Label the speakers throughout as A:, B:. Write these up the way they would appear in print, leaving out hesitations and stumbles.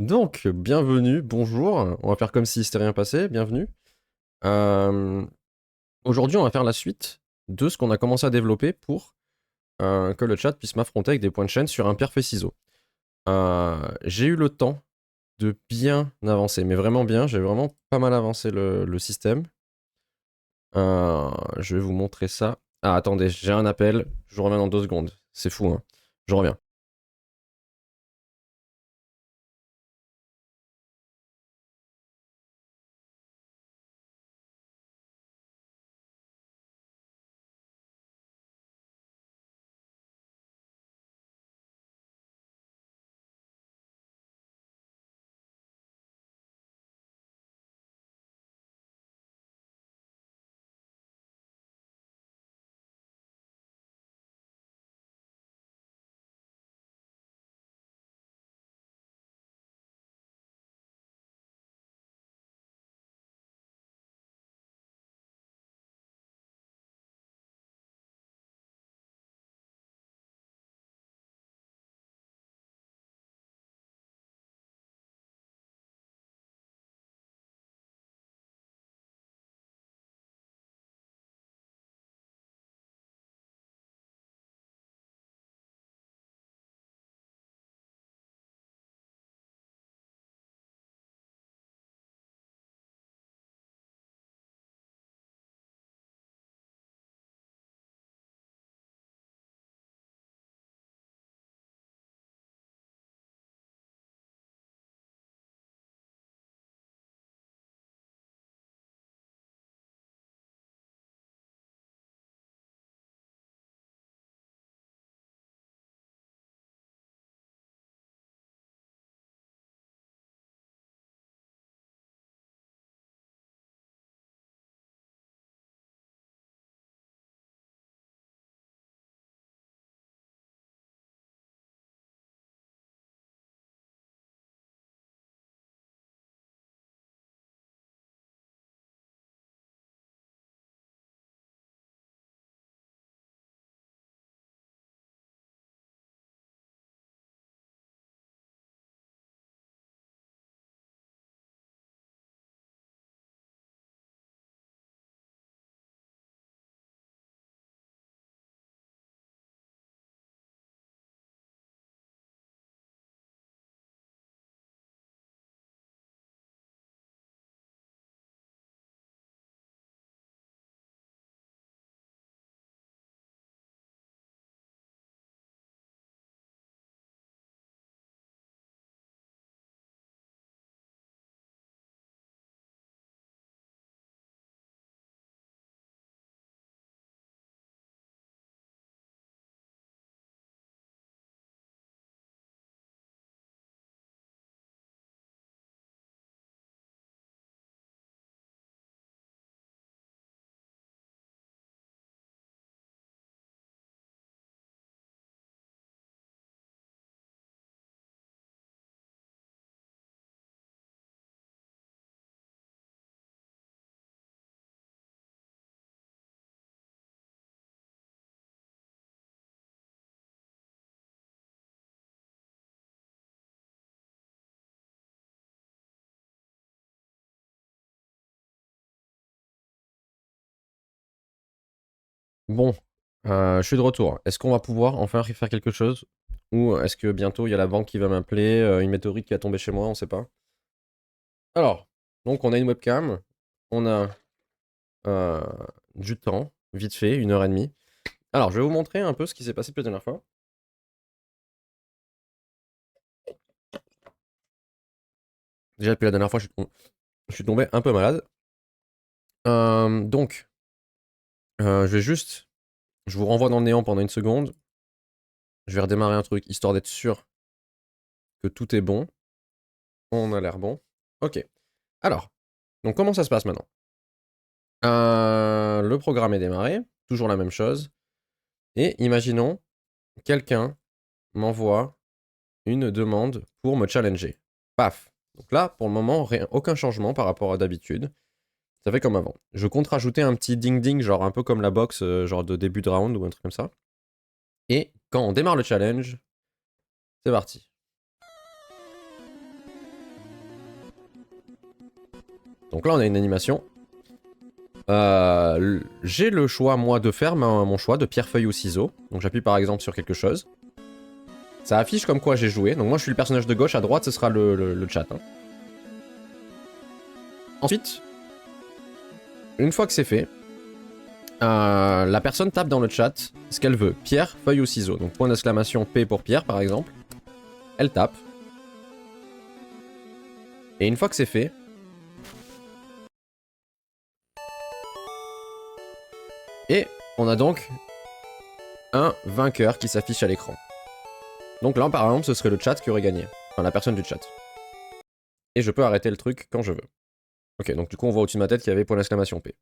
A: Donc, bienvenue, bonjour. On va faire comme si c'était rien passé. Bienvenue. Euh, Aujourd'hui, on va faire la suite de ce qu'on a commencé à développer pour que le chat puisse m'affronter avec des points de chaîne sur un pierre feuille ciseaux. J'ai eu le temps de bien avancer, mais vraiment bien. J'ai vraiment pas mal avancé le système. Je vais vous montrer ça. Ah, attendez, j'ai un appel. Je reviens dans 2 secondes. C'est fou, hein. Je reviens. Bon, je suis de retour. Est-ce qu'on va pouvoir enfin faire quelque chose? Ou est-ce que bientôt il y a la banque qui va m'appeler, une météorite qui va tomber chez moi, on sait pas. Alors, donc on a une webcam, on a euh, du temps, vite fait, 1 heure et demie. Alors, je vais vous montrer un peu ce qui s'est passé depuis la dernière fois. Déjà, depuis la dernière fois, je suis tombé un peu malade. Donc, je vais juste... Je vous renvoie dans le néant pendant 1 seconde. Je vais redémarrer un truc, histoire d'être sûr que tout est bon. On a l'air bon. Ok. Alors, donc comment ça se passe maintenant? Le programme est démarré, toujours la même chose. Et imaginons, quelqu'un m'envoie une demande pour me challenger. Paf. Donc là, pour le moment, aucun changement par rapport à d'habitude. Ça fait comme avant. Je compte rajouter un petit ding-ding, genre un peu comme la boxe, genre de début de round ou un truc comme ça. Et quand on démarre le challenge, c'est parti. Donc là, on a une animation. J'ai le choix, moi, de faire mon choix de pierre, feuille ou ciseaux. Donc j'appuie par exemple sur quelque chose. Ça affiche comme quoi j'ai joué. Donc moi, je suis le personnage de gauche. À droite, ce sera le chat. Hein. Ensuite, une fois que c'est fait, la personne tape dans le chat ce qu'elle veut. Pierre, feuille ou ciseaux. Donc point d'exclamation P pour pierre, par exemple. Elle tape. Et une fois que c'est fait, et on a donc un vainqueur qui s'affiche à l'écran. Donc là, par exemple, ce serait le chat qui aurait gagné. Enfin, la personne du chat. Et je peux arrêter le truc quand je veux. Ok, donc du coup, on voit au-dessus de ma tête qu'il y avait point d'exclamation P.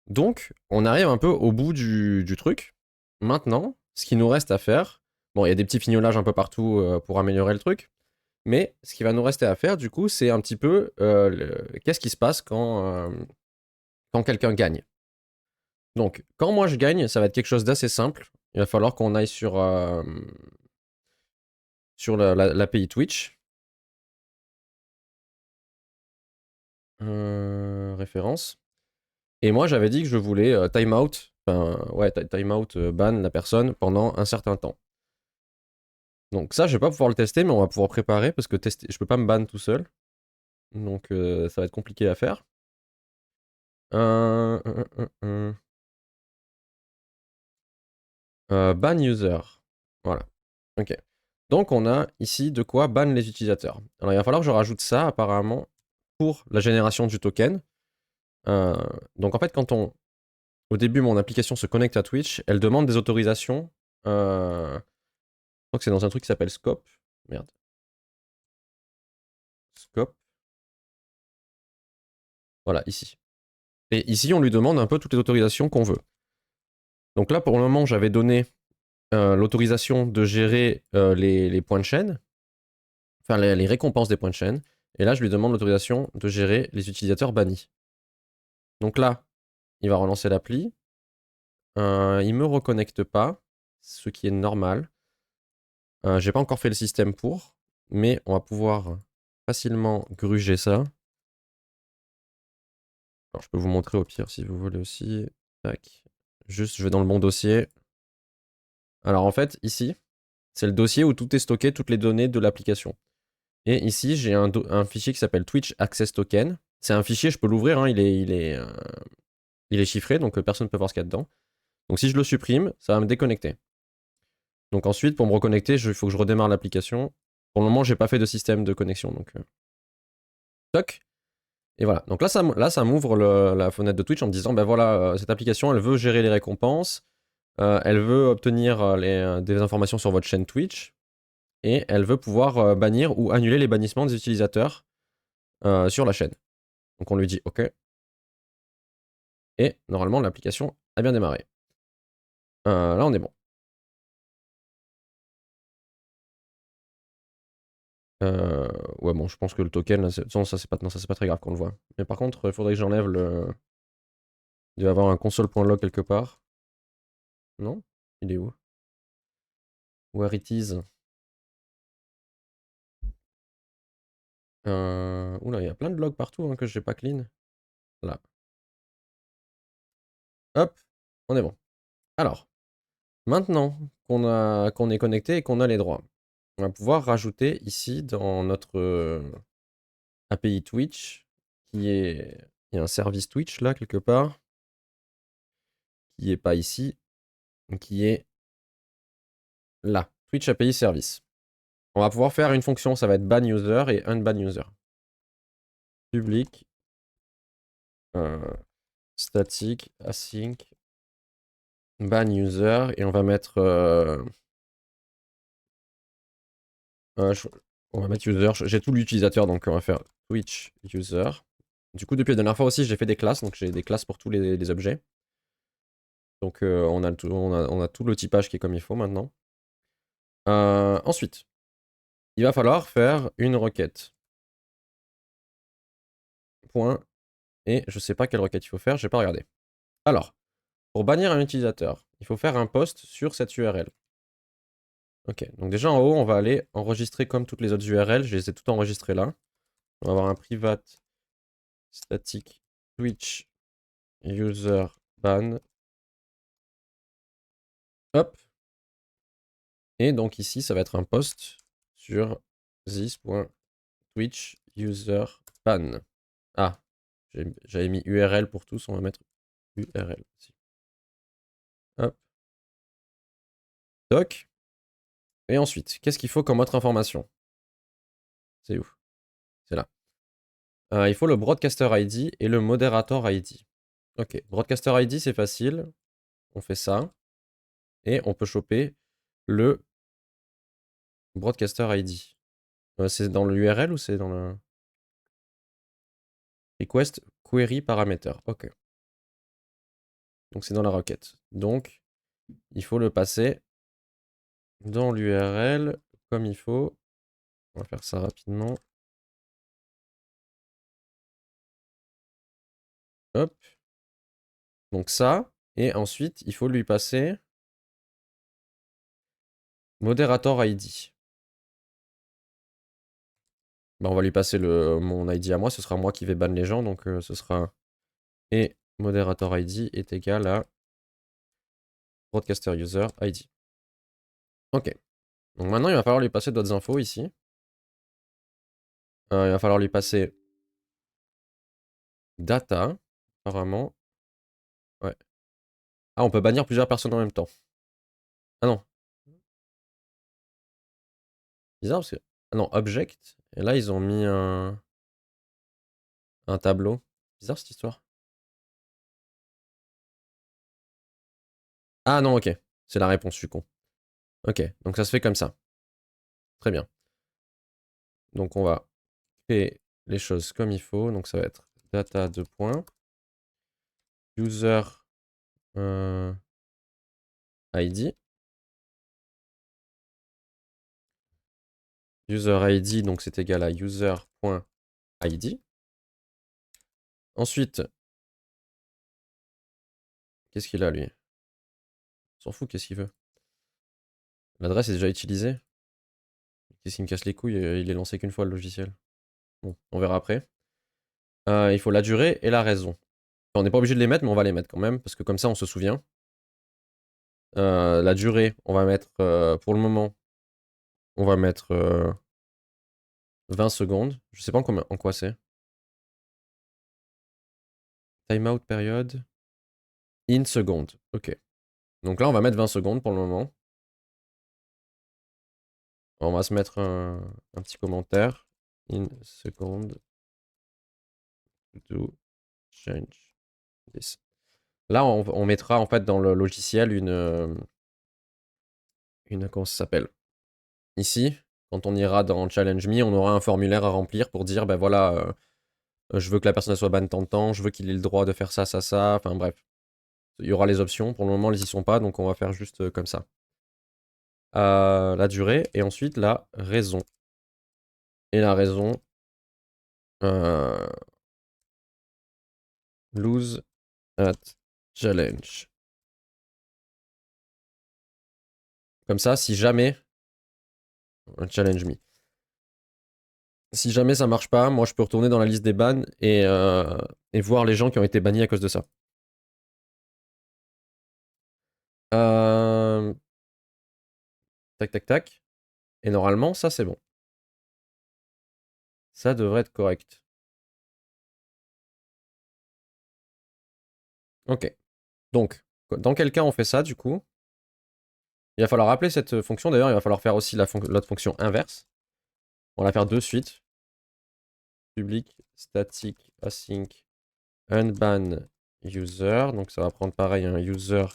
A: Donc, on arrive un peu au bout du truc. Maintenant, ce qui nous reste à faire... Bon, il y a des petits fignolages un peu partout pour améliorer le truc. Mais ce qui va nous rester à faire, du coup, c'est un petit peu... qu'est-ce qui se passe quand quelqu'un gagne. Donc, quand moi je gagne, ça va être quelque chose d'assez simple. Il va falloir qu'on aille sur l'API Twitch. Référence. Et moi, j'avais dit que je voulais timeout, enfin, ouais, timeout ban la personne pendant un certain temps. Donc ça, je vais pas pouvoir le tester, mais on va pouvoir préparer parce que tester, je peux pas me ban tout seul. Donc ça va être compliqué à faire. Ban user. Voilà. Ok. Donc on a ici de quoi ban les utilisateurs. Alors il va falloir que je rajoute ça apparemment pour la génération du token. Donc en fait quand au début mon application se connecte à Twitch, elle demande des autorisations. Je crois que c'est dans un truc qui s'appelle Scope. Merde. Scope. Voilà, ici. Et ici on lui demande un peu toutes les autorisations qu'on veut. Donc là pour le moment j'avais donné l'autorisation de gérer les points de chaîne. Enfin les récompenses des points de chaîne. Et là je lui demande l'autorisation de gérer les utilisateurs bannis. Donc là, il va relancer l'appli. Il me reconnecte pas, ce qui est normal. J'ai pas encore fait le système pour, mais on va pouvoir facilement gruger ça. Alors, je peux vous montrer au pire si vous voulez aussi. Tac. Juste, je vais dans le bon dossier. Alors en fait, ici, c'est le dossier où tout est stocké, toutes les données de l'application. Et ici, j'ai un fichier qui s'appelle Twitch Access Token. C'est un fichier, je peux l'ouvrir, hein, il est chiffré, donc personne ne peut voir ce qu'il y a dedans. Donc si je le supprime, ça va me déconnecter. Donc ensuite, pour me reconnecter, il faut que je redémarre l'application. Pour le moment, j'ai pas fait de système de connexion, donc... Toc. Et voilà. Donc là, ça m'ouvre la fenêtre de Twitch en me disant, ben voilà, cette application, elle veut gérer les récompenses, elle veut obtenir des informations sur votre chaîne Twitch, et elle veut pouvoir bannir ou annuler les bannissements des utilisateurs sur la chaîne. Donc on lui dit OK. Et normalement, l'application a bien démarré. Là, on est bon. Ouais, bon, je pense que le token, là, non, ça c'est pas très grave qu'on le voit. Mais par contre, il faudrait que j'enlève le... Il doit y avoir un console.log quelque part. Non? Il est où? Where it is? Oula, il y a plein de logs partout hein, que j'ai pas clean. Là. Hop, on est bon. Alors, maintenant qu'on est connecté et qu'on a les droits, on va pouvoir rajouter ici dans notre API Twitch, qui est... Il y a un service Twitch là quelque part, qui est pas ici, qui est là, Twitch API Service. On va pouvoir faire une fonction, ça va être ban user et unban user. Public, static, async, ban user, et on va mettre... on va mettre user, j'ai tout l'utilisateur, donc on va faire Twitch user. Du coup, depuis la dernière fois aussi, j'ai fait des classes, donc j'ai des classes pour tous les objets. Donc on a tout le typage qui est comme il faut maintenant. Ensuite, il va falloir faire une requête. Point. Et je sais pas quelle requête il faut faire, j'ai pas regardé. Alors, pour bannir un utilisateur, il faut faire un post sur cette URL. Ok, donc déjà en haut, on va aller enregistrer comme toutes les autres URL. Je les ai toutes enregistrées là. On va avoir un private static Twitch user ban. Hop. Et donc ici, ça va être un post sur this.twitch user ban. Ah, j'avais mis URL pour tous, on va mettre URL ici. Hop. Toc. Et ensuite, qu'est-ce qu'il faut comme autre information? C'est où? C'est là. Il faut le broadcaster ID et le moderator ID. Ok, broadcaster ID c'est facile. On fait ça. Et on peut choper le broadcaster ID. C'est dans l'URL ou c'est dans le request query parameter? Ok. Donc c'est dans la requête. Donc il faut le passer dans l'URL comme il faut. On va faire ça rapidement. Hop. Donc ça. Et ensuite, il faut lui passer moderator ID. Bah, on va lui passer mon ID à moi. Ce sera moi qui vais ban les gens. Donc ce sera... Et moderator ID est égal à broadcaster user ID. Ok. Donc maintenant, il va falloir lui passer d'autres infos ici. Il va falloir lui passer data, apparemment. Ouais. Ah, on peut bannir plusieurs personnes en même temps. Ah non. Bizarre parce que... Ah non, object. Et là, ils ont mis un tableau. Bizarre cette histoire. Ah non, ok. C'est la réponse, je suis con. Ok, donc ça se fait comme ça. Très bien. Donc on va créer les choses comme il faut. Donc ça va être data 2 points. User ID. User ID, donc c'est égal à user.id. Ensuite, qu'est-ce qu'il a lui? On s'en fout, qu'est-ce qu'il veut? L'adresse est déjà utilisée. Qu'est-ce qui me casse les couilles? Il est lancé qu'une fois le logiciel. Bon, on verra après. Il faut la durée et la raison. Enfin, on n'est pas obligé de les mettre, mais on va les mettre quand même, parce que comme ça on se souvient. La durée, on va mettre, pour le moment, on va mettre 20 secondes. Je sais pas en quoi c'est. Timeout période. In seconde. Ok. Donc là, on va mettre 20 secondes pour le moment. On va se mettre un petit commentaire. In seconde. To change this. Là, on mettra en fait dans le logiciel comment ça s'appelle? Ici, quand on ira dans Challenge Me, on aura un formulaire à remplir pour dire, ben voilà, je veux que la personne soit ban tant de temps, je veux qu'il ait le droit de faire ça, ça, ça. Enfin bref. Il y aura les options. Pour le moment, elles y sont pas, donc on va faire juste comme ça. La durée et ensuite la raison. Et la raison, lose at challenge. Comme ça, si jamais, challenge me. Si jamais ça marche pas, moi je peux retourner dans la liste des bans et voir les gens qui ont été bannis à cause de ça. Tac, tac, tac. Et normalement, ça c'est bon. Ça devrait être correct. Ok. Donc, dans quel cas on fait ça du coup? Il va falloir appeler cette fonction. D'ailleurs, il va falloir faire aussi l'autre fonction inverse. On va la faire de suite. Public static async unban user. Donc ça va prendre pareil un user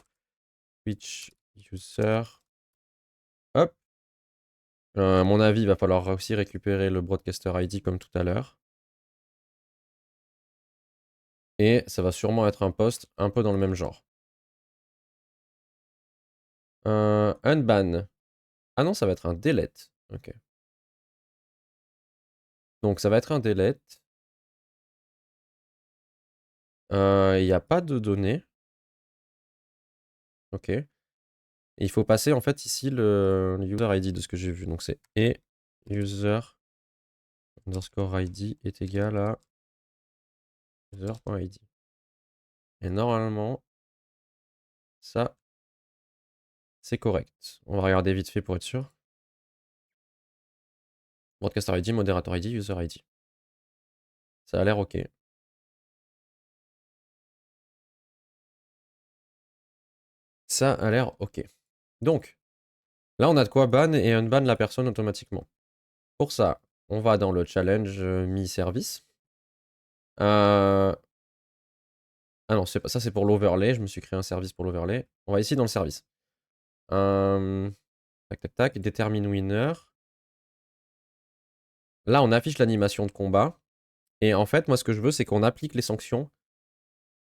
A: Twitch user. Hop. À mon avis, il va falloir aussi récupérer le broadcaster ID comme tout à l'heure. Et ça va sûrement être un post un peu dans le même genre. Unban. Ah non, ça va être un delete. Ok. Donc ça va être un delete. Il n'y a pas de données. Ok. Et il faut passer en fait ici le user ID de ce que j'ai vu. Donc c'est et user underscore ID est égal à user.id. Et normalement, ça, c'est correct. On va regarder vite fait pour être sûr. Broadcaster ID, moderator ID, user ID. Ça a l'air ok. Ça a l'air ok. Donc, là on a de quoi ban et unban la personne automatiquement. Pour ça, on va dans le challenge mi-service. Ah non, c'est pas ça, c'est pour l'overlay. Je me suis créé un service pour l'overlay. On va ici dans le service. Tac, tac, tac. Determine winner. Là, on affiche l'animation de combat. Et en fait, moi, ce que je veux, c'est qu'on applique les sanctions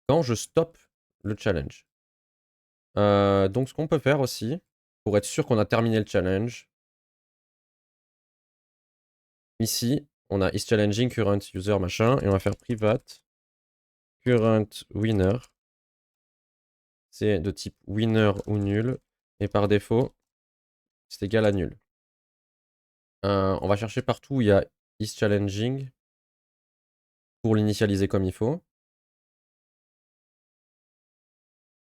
A: quand je stoppe le challenge. Donc, ce qu'on peut faire aussi, pour être sûr qu'on a terminé le challenge, ici, on a is challenging current user machin, et on va faire private current winner. C'est de type winner ou nul, et par défaut, c'est égal à nul. On va chercher partout où il y a is challenging pour l'initialiser comme il faut.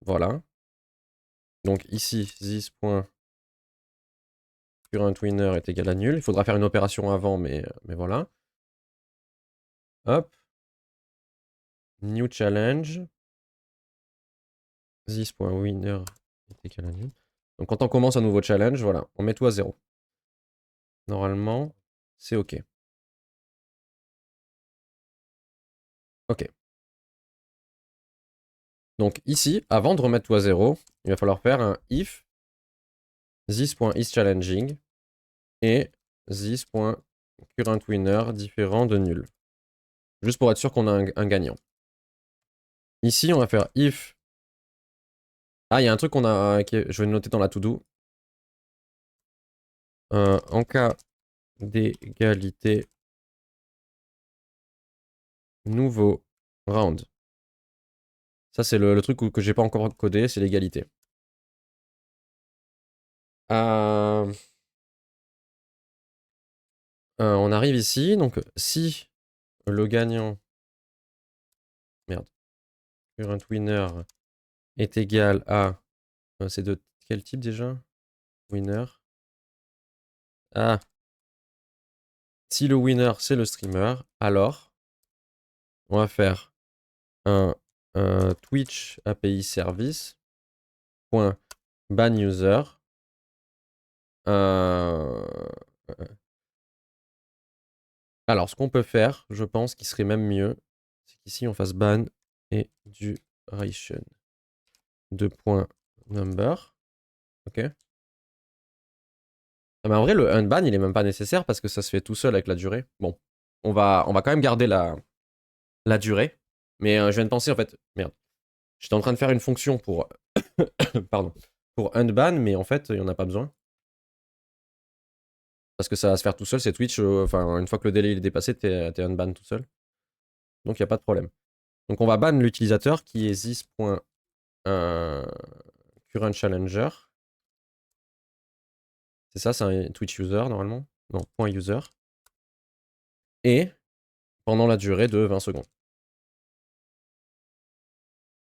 A: Voilà. Donc ici, this.current winner est égal à nul. Il faudra faire une opération avant, mais voilà. Hop. New challenge. This.winner est égal à nul. Donc quand on commence un nouveau challenge, voilà, on met tout à 0. Normalement, c'est OK. OK. Donc ici, avant de remettre tout à 0, il va falloir faire un if this.isChallenging et this.currentWinner différent de nul. Juste pour être sûr qu'on a un gagnant. Ici, on va faire if. Ah, il y a un truc qu'on a. Je vais le noter dans la to-do. En cas d'égalité, nouveau round. Ça, c'est le truc que j'ai pas encore codé, c'est l'égalité. On arrive ici, donc si le gagnant. Merde. Current winner est égal à. C'est de quel type déjà? Winner. Ah. Si le winner c'est le streamer, alors on va faire un Twitch API service point ban user. Alors ce qu'on peut faire, je pense qu'il serait même mieux, c'est qu'ici on fasse ban et duration de point number. Ok. Ah, mais en vrai, le unban, il est même pas nécessaire parce que ça se fait tout seul avec la durée. Bon, on va quand même garder la durée. Mais je viens de penser, en fait, merde. J'étais en train de faire une fonction pour, pardon, pour unban, mais en fait, il n'y en a pas besoin. Parce que ça va se faire tout seul, c'est Twitch. Enfin, une fois que le délai il est dépassé, t'es unban tout seul. Donc, il n'y a pas de problème. Donc, on va ban l'utilisateur qui est this.current challenger. C'est ça, c'est un Twitch user normalement. Non, point user. Et pendant la durée de 20 secondes.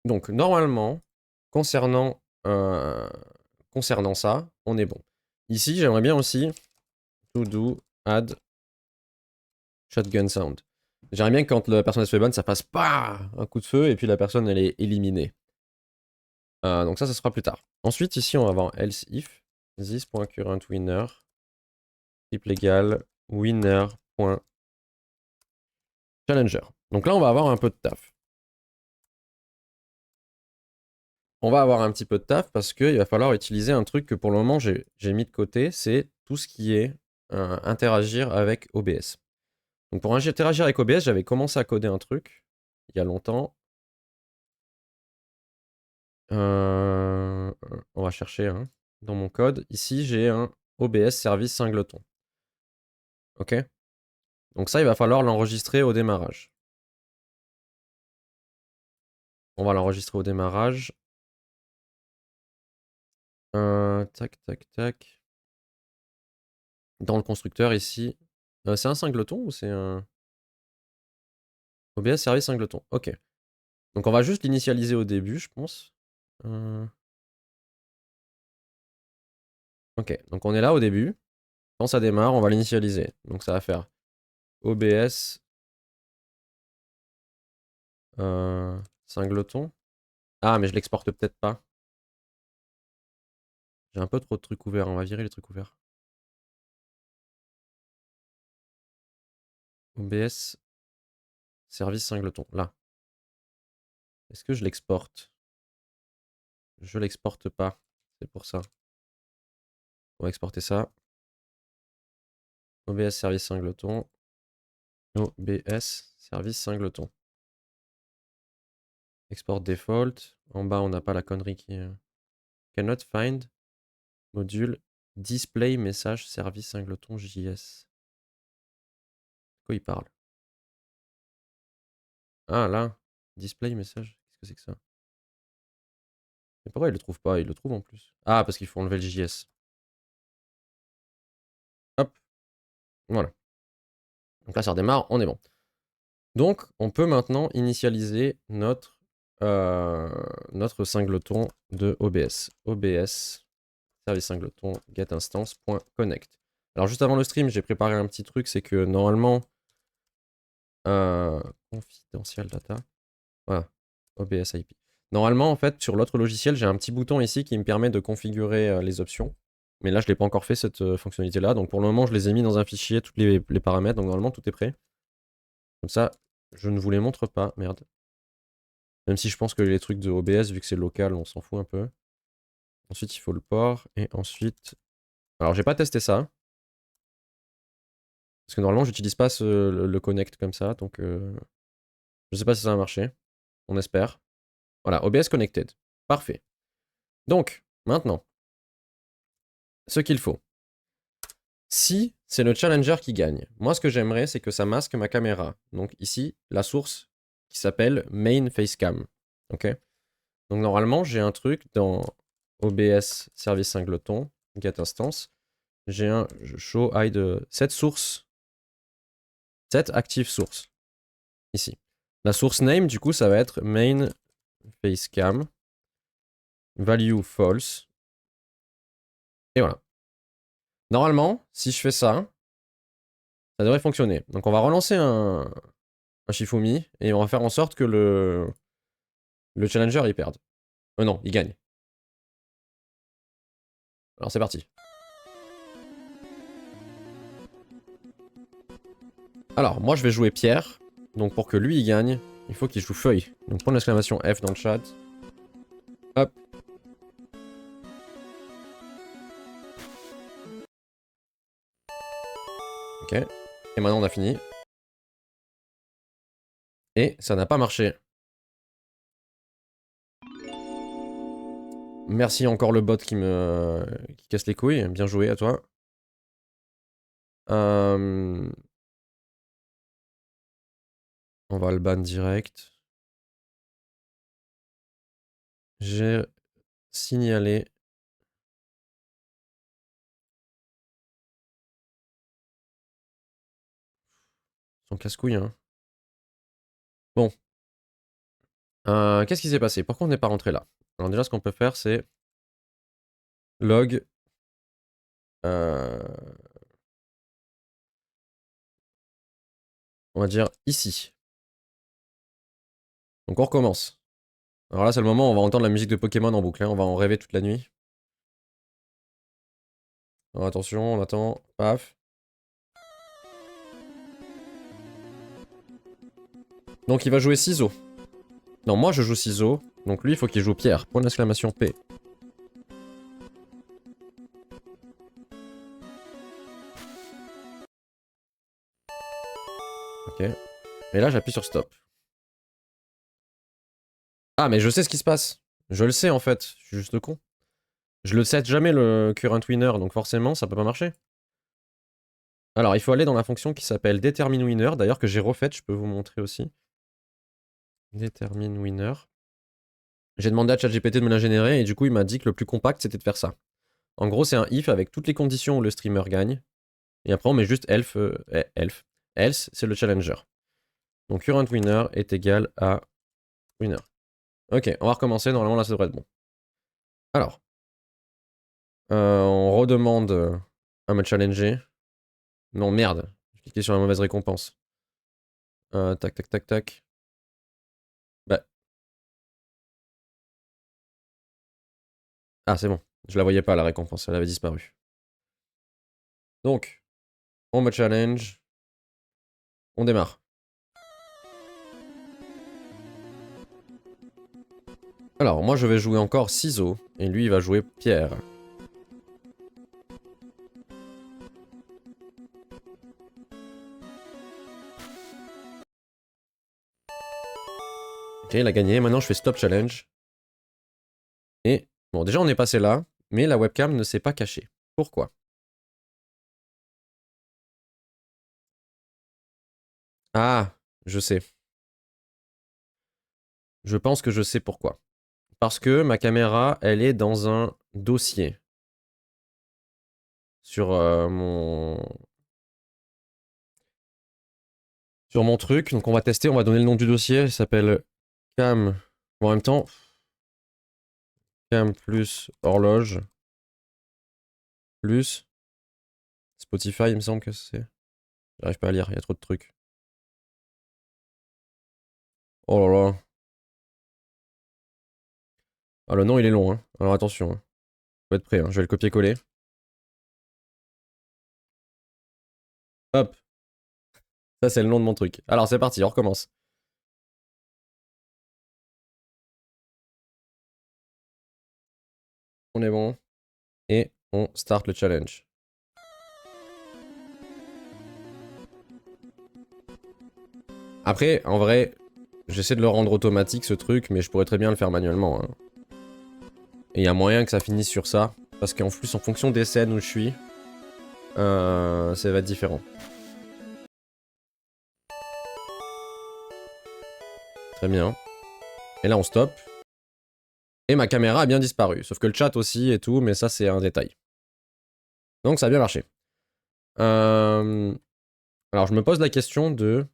A: Donc, normalement, concernant ça, on est bon. Ici, j'aimerais bien aussi to do add shotgun sound. J'aimerais bien que quand la personne se fait ban, ça fasse pas un coup de feu et puis la personne elle est éliminée. Donc ça sera plus tard. Ensuite, ici, on va avoir else if this.currentWinner triple égal winner.challenger. Donc là, on va avoir un peu de taf. On va avoir un petit peu de taf parce qu'il va falloir utiliser un truc que pour le moment j'ai mis de côté, c'est tout ce qui est interagir avec OBS. Donc pour interagir avec OBS, j'avais commencé à coder un truc il y a longtemps. On va chercher dans mon code. Ici, j'ai un OBS service singleton. Ok. Donc ça, il va falloir l'enregistrer au démarrage. On va l'enregistrer au démarrage. Tac, tac, tac. Dans le constructeur ici. C'est un singleton ou c'est un... OBS service singleton. Ok. Donc on va juste l'initialiser au début, je pense. Ok, donc on est là au début. Quand ça démarre, on va l'initialiser. Donc ça va faire OBS singleton. Ah, mais je l'exporte peut-être pas. J'ai un peu trop de trucs ouverts. On va virer les trucs ouverts. OBS service singleton. Là. Est-ce que je l'exporte? Je l'exporte pas. C'est pour ça. On va exporter ça. OBS service singleton. OBS service singleton. Export default. En bas, on n'a pas la connerie qui... Cannot find module display message service singleton JS. De quoi il parle? Ah là, display message. Qu'est-ce que c'est que ça? Mais pourquoi il le trouve pas? Il le trouve en plus. Ah, parce qu'il faut enlever le JS. Hop. Voilà. Donc là, ça redémarre, on est bon. Donc, on peut maintenant initialiser notre singleton de OBS. OBS, service singleton, getInstance.connect. Alors, juste avant le stream, j'ai préparé un petit truc, c'est que normalement, confidential data, voilà, OBS IP. Normalement, en fait, sur l'autre logiciel, j'ai un petit bouton ici qui me permet de configurer les options. Mais là, je ne l'ai pas encore fait, cette fonctionnalité-là. Donc, pour le moment, je les ai mis dans un fichier, tous les paramètres. Donc, normalement, tout est prêt. Comme ça, je ne vous les montre pas. Merde. Même si je pense que les trucs de OBS, vu que c'est local, on s'en fout un peu. Ensuite, il faut le port. Et ensuite... Alors, j'ai pas testé ça. Parce que normalement, j'utilise pas le connect comme ça. Donc, je sais pas si ça va marcher. On espère. Voilà, OBS connected. Parfait. Donc, maintenant, ce qu'il faut. Si c'est le challenger qui gagne, moi, ce que j'aimerais, c'est que ça masque ma caméra. Donc, ici, la source qui s'appelle main facecam. Ok? Donc, normalement, j'ai un truc dans OBS service singleton, get instance. J'ai un show hide set source, set active source. Ici. La source name, du coup, ça va être main facecam, value false. Et voilà. Normalement, si je fais ça, ça devrait fonctionner. Donc on va relancer un Shifumi et on va faire en sorte que le challenger il perde. Non, il gagne. Alors c'est parti. Alors moi je vais jouer Pierre. Donc pour que lui il gagne, il faut qu'il joue feuille. Donc point d'exclamation F dans le chat. Hop. Ok. Et maintenant on a fini. Et ça n'a pas marché. Merci encore le bot qui casse les couilles. Bien joué à toi. On va le ban direct. J'ai signalé. Son casse-couille, hein. Bon. Qu'est-ce qui s'est passé? Pourquoi on n'est pas rentré là? Alors déjà, ce qu'on peut faire, c'est log. On va dire ici. Donc on recommence. Alors là, c'est le moment où on va entendre la musique de Pokémon en boucle. Hein. On va en rêver toute la nuit. Alors attention, on attend. Paf. Donc il va jouer ciseaux. Non, moi je joue ciseaux. Donc lui, il faut qu'il joue pierre. Point d'exclamation P. Ok. Et là, j'appuie sur stop. Ah, mais je sais ce qui se passe. Je le sais en fait. Je suis juste con. Je le set jamais le current winner, donc forcément, ça peut pas marcher. Alors, il faut aller dans la fonction qui s'appelle determine winner, d'ailleurs que j'ai refaite, je peux vous montrer aussi. Determine winner. J'ai demandé à ChatGPT de me la générer et du coup, il m'a dit que le plus compact, c'était de faire ça. En gros, c'est un if avec toutes les conditions où le streamer gagne. Et après, on met juste elf. Else, c'est le challenger. Donc current winner est égal à winner. Ok, on va recommencer. Normalement, là, ça devrait être bon. Alors, on redemande à me challenger. Non, merde. J'ai cliqué sur la mauvaise récompense. Tac, tac, tac, tac. Bah. Ah, c'est bon. Je la voyais pas, la récompense. Elle avait disparu. Donc, on me challenge. On démarre. Alors, moi, je vais jouer encore ciseaux. Et lui, il va jouer pierre. Ok, il a gagné. Maintenant, je fais stop challenge. Et, bon, déjà, on est passé là. Mais la webcam ne s'est pas cachée. Pourquoi? Ah, je sais. Je pense que je sais pourquoi. Parce que ma caméra, elle est dans un dossier. Sur sur mon truc. Donc on va tester, on va donner le nom du dossier. Il s'appelle cam. Bon, en même temps, cam plus horloge plus Spotify, il me semble que c'est. J'arrive pas à lire, il y a trop de trucs. Oh là là. Ah, le nom il est long, hein. Alors attention, hein. Faut être prêt, hein. Je vais le copier-coller. Hop, ça c'est le nom de mon truc. Alors c'est parti, on recommence. On est bon. Et on start le challenge. Après, en vrai, j'essaie de le rendre automatique ce truc, mais je pourrais très bien le faire manuellement, hein. Et il y a moyen que ça finisse sur ça. Parce qu'en plus, en fonction des scènes où je suis, ça va être différent. Très bien. Et là, on stop. Et ma caméra a bien disparu. Sauf que le chat aussi et tout, mais ça, c'est un détail. Donc, ça a bien marché. Alors, je me pose la question de...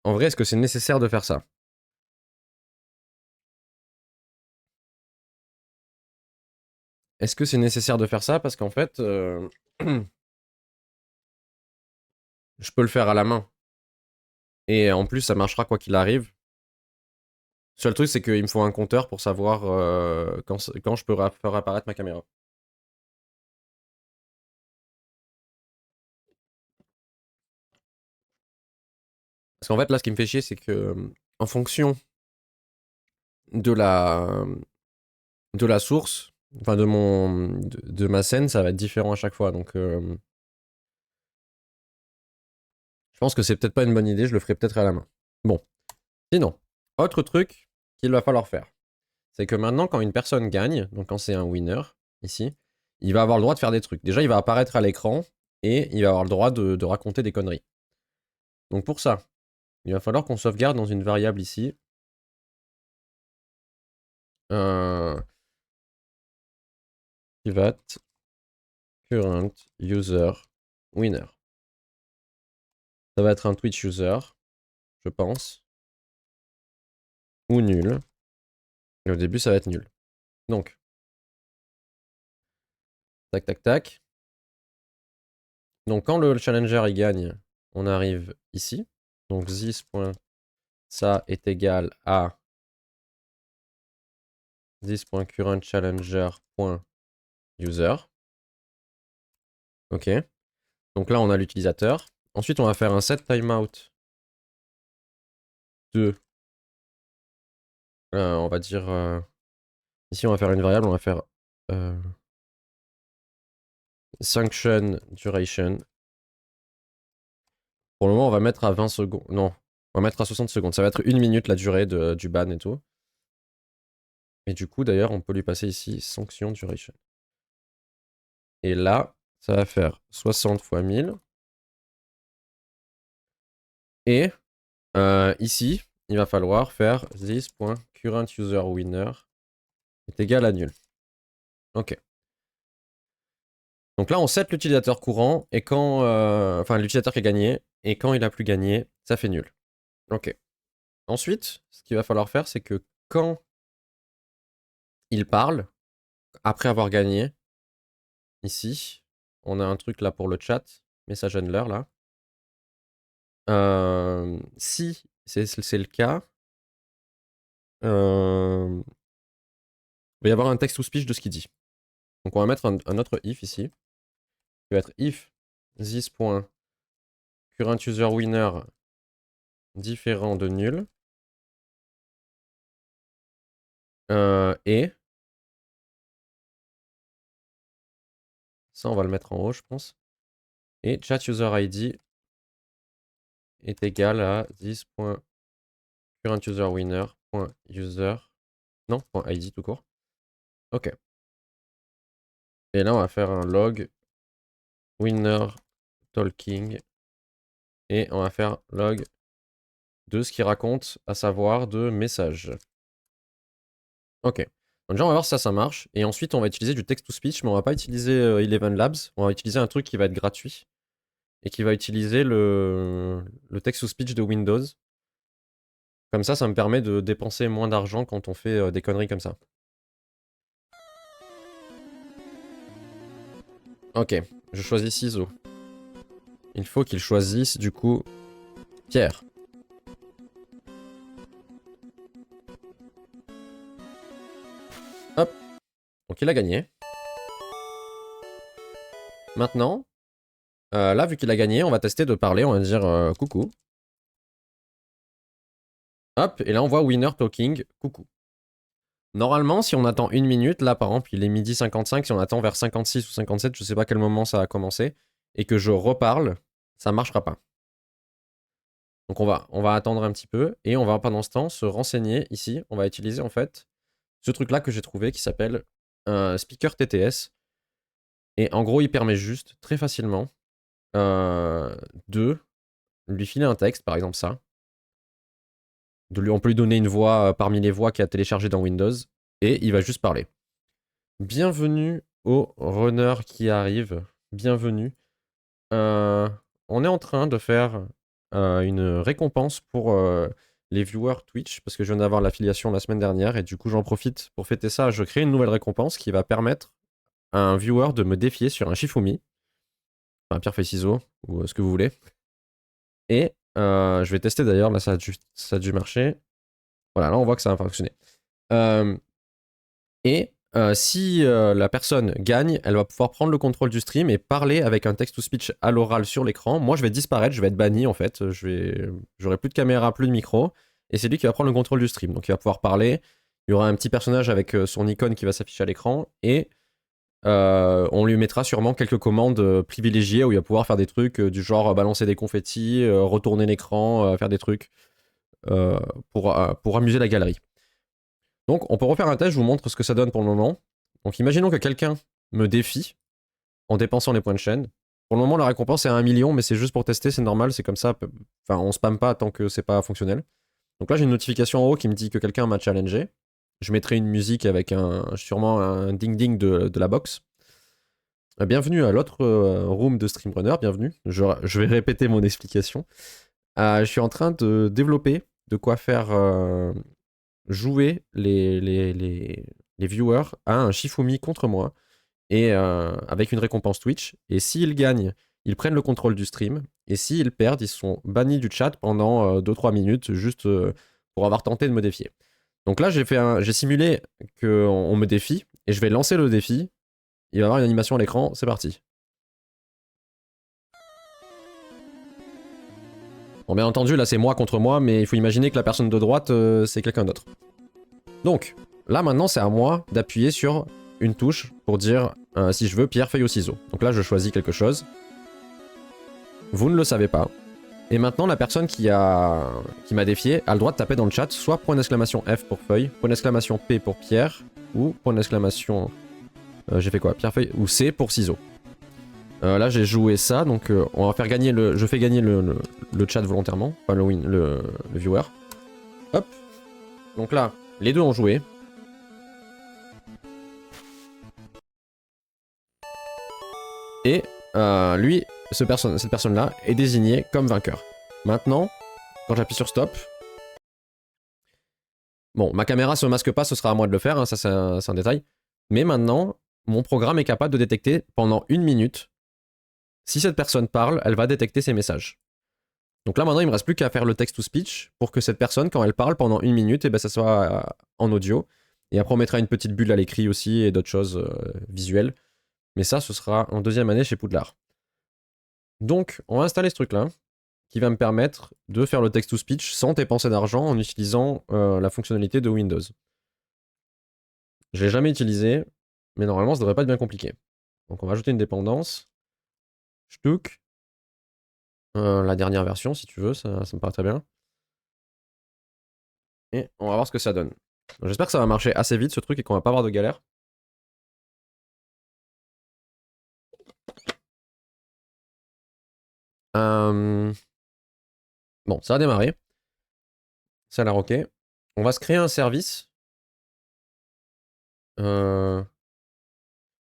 A: En vrai, est-ce que c'est nécessaire de faire ça? Est-ce que c'est nécessaire de faire ça? Parce qu'en fait, je peux le faire à la main. Et en plus, ça marchera quoi qu'il arrive. Le seul truc, c'est qu'il me faut un compteur pour savoir quand je peux faire apparaître ma caméra. Parce qu'en fait, là, ce qui me fait chier, c'est que en fonction de la source, enfin de ma scène, ça va être différent à chaque fois. Donc, je pense que c'est peut-être pas une bonne idée. Je le ferai peut-être à la main. Bon, sinon, autre truc qu'il va falloir faire, c'est que maintenant, quand une personne gagne, donc quand c'est un winner ici, il va avoir le droit de faire des trucs. Déjà, il va apparaître à l'écran et il va avoir le droit de raconter des conneries. Donc pour ça, il va falloir qu'on sauvegarde dans une variable ici. Privat current user winner. Ça va être un Twitch user, je pense. Ou nul. Et au début, ça va être nul. Donc, tac, tac, tac. Donc, quand le challenger il gagne, on arrive ici. Donc, this.ça est égal à this.currentChallenger.user. Ok. Donc là, on a l'utilisateur. Ensuite, on va faire un set timeout de. On va dire. Ici, on va faire une variable. On va faire. Sanction duration. Pour le moment, on va mettre à 20 secondes. Non, on va mettre à 60 secondes. Ça va être 1 minute la durée du ban et tout. Et du coup, d'ailleurs, on peut lui passer ici sanction duration. Et là, ça va faire 60 fois 1000. Et ici, il va falloir faire this.currentUserWinner est égal à nul. Ok. Donc là, on set l'utilisateur courant et quand. Enfin, l'utilisateur qui a gagné. Et quand il a plus gagné, ça fait nul. Ok. Ensuite, ce qu'il va falloir faire, c'est que quand il parle, après avoir gagné, ici, on a un truc là pour le chat, message handler là. Si c'est le cas, il va y avoir un text-to-speech de ce qu'il dit. Donc on va mettre un autre if ici, qui va être if this.current user winner différent de nul. Et ça on va le mettre en haut je pense. Et chat user ID est égal à this.currentUserWinner.user. Non, .id tout court. Ok. Et là on va faire un log winner talking. Et on va faire log de ce qu'il raconte, à savoir de messages. Ok. Donc déjà on va voir si ça marche. Et ensuite on va utiliser du text-to-speech, mais on va pas utiliser Eleven Labs. On va utiliser un truc qui va être gratuit. Et qui va utiliser le text-to-speech de Windows. Comme ça me permet de dépenser moins d'argent quand on fait des conneries comme ça. Ok, je choisis ciseaux. Il faut qu'il choisisse du coup pierre. Hop. Donc il a gagné. Maintenant, là vu qu'il a gagné, on va tester de parler, on va dire coucou. Hop, et là on voit winner talking, coucou. Normalement, si on attend 1 minute, là par exemple, il est midi 55, si on attend vers 56 ou 57, je sais pas quel moment ça a commencé, et que je reparle, ça marchera pas. Donc on va attendre un petit peu, et on va pendant ce temps se renseigner ici. On va utiliser en fait ce truc-là que j'ai trouvé qui s'appelle un speaker TTS. Et en gros, il permet juste, très facilement, de lui filer un texte, par exemple ça. On peut lui donner une voix parmi les voix qu'il a téléchargées dans Windows, et il va juste parler. Bienvenue au runner qui arrive. Bienvenue. On est en train de faire une récompense pour les viewers Twitch, parce que je viens d'avoir l'affiliation la semaine dernière, et du coup j'en profite pour fêter ça. Je crée une nouvelle récompense qui va permettre à un viewer de me défier sur un Shifumi, enfin pierre feuille ciseaux, ou ce que vous voulez. Et je vais tester d'ailleurs, là ça a dû marcher. Voilà, là on voit que ça va fonctionner. Et si la personne gagne, elle va pouvoir prendre le contrôle du stream et parler avec un text-to-speech à l'oral sur l'écran. Moi, je vais disparaître, je vais être banni en fait. J'aurai plus de caméra, plus de micro. Et c'est lui qui va prendre le contrôle du stream. Donc il va pouvoir parler. Il y aura un petit personnage avec son icône qui va s'afficher à l'écran. Et on lui mettra sûrement quelques commandes privilégiées où il va pouvoir faire des trucs du genre balancer des confettis, retourner l'écran, faire des trucs pour amuser la galerie. Donc, on peut refaire un test, je vous montre ce que ça donne pour le moment. Donc, imaginons que quelqu'un me défie en dépensant les points de chaîne. Pour le moment, la récompense est à 1 million, mais c'est juste pour tester, c'est normal, c'est comme ça. Enfin, on spamme pas tant que c'est pas fonctionnel. Donc là, j'ai une notification en haut qui me dit que quelqu'un m'a challengé. Je mettrai une musique avec sûrement un ding-ding de la box. Bienvenue à l'autre room de Streamrunner, bienvenue. Je vais répéter mon explication. Je suis en train de développer de quoi faire jouer les viewers à un Shifumi contre moi et avec une récompense Twitch. Et s'ils gagnent, ils prennent le contrôle du stream. Et s'ils perdent, ils sont bannis du chat pendant 2-3 minutes juste pour avoir tenté de me défier. Donc là, j'ai simulé qu'on me défie et je vais lancer le défi. Il va y avoir une animation à l'écran, c'est parti. Bon, bien entendu, là c'est moi contre moi, mais il faut imaginer que la personne de droite, c'est quelqu'un d'autre. Donc, là maintenant, c'est à moi d'appuyer sur une touche pour dire si je veux pierre, feuille ou ciseaux. Donc là, je choisis quelque chose. Vous ne le savez pas. Et maintenant, la personne qui m'a défié a le droit de taper dans le chat soit point d'exclamation F pour feuille, point d'exclamation P pour pierre, ou point d'exclamation... j'ai fait quoi? Pierre, feuille, ou C pour ciseaux. Là, j'ai joué ça, donc on va faire gagner je fais gagner le chat volontairement, enfin le viewer. Hop. Donc là, les deux ont joué. Et lui, cette personne-là est désignée comme vainqueur. Maintenant, quand j'appuie sur stop. Bon, ma caméra se masque pas, ce sera à moi de le faire, hein, ça c'est un détail. Mais maintenant, mon programme est capable de détecter pendant 1 minute. Si cette personne parle, elle va détecter ses messages. Donc là maintenant, il me reste plus qu'à faire le text-to-speech pour que cette personne, quand elle parle pendant 1 minute, et ben ça soit en audio. Et après, on mettra une petite bulle à l'écrit aussi et d'autres choses visuelles. Mais ça, ce sera en 2e année chez Poudlard. Donc, on va installer ce truc-là, qui va me permettre de faire le text-to-speech sans dépenser d'argent en utilisant la fonctionnalité de Windows. Je l'ai jamais utilisé, mais normalement, ça devrait pas être bien compliqué. Donc, on va ajouter une dépendance. Shtuk. La dernière version, si tu veux, ça me paraît très bien. Et on va voir ce que ça donne. J'espère que ça va marcher assez vite, ce truc, et qu'on va pas avoir de galère. Bon, ça a démarré. Ça a l'air ok. On va se créer un service.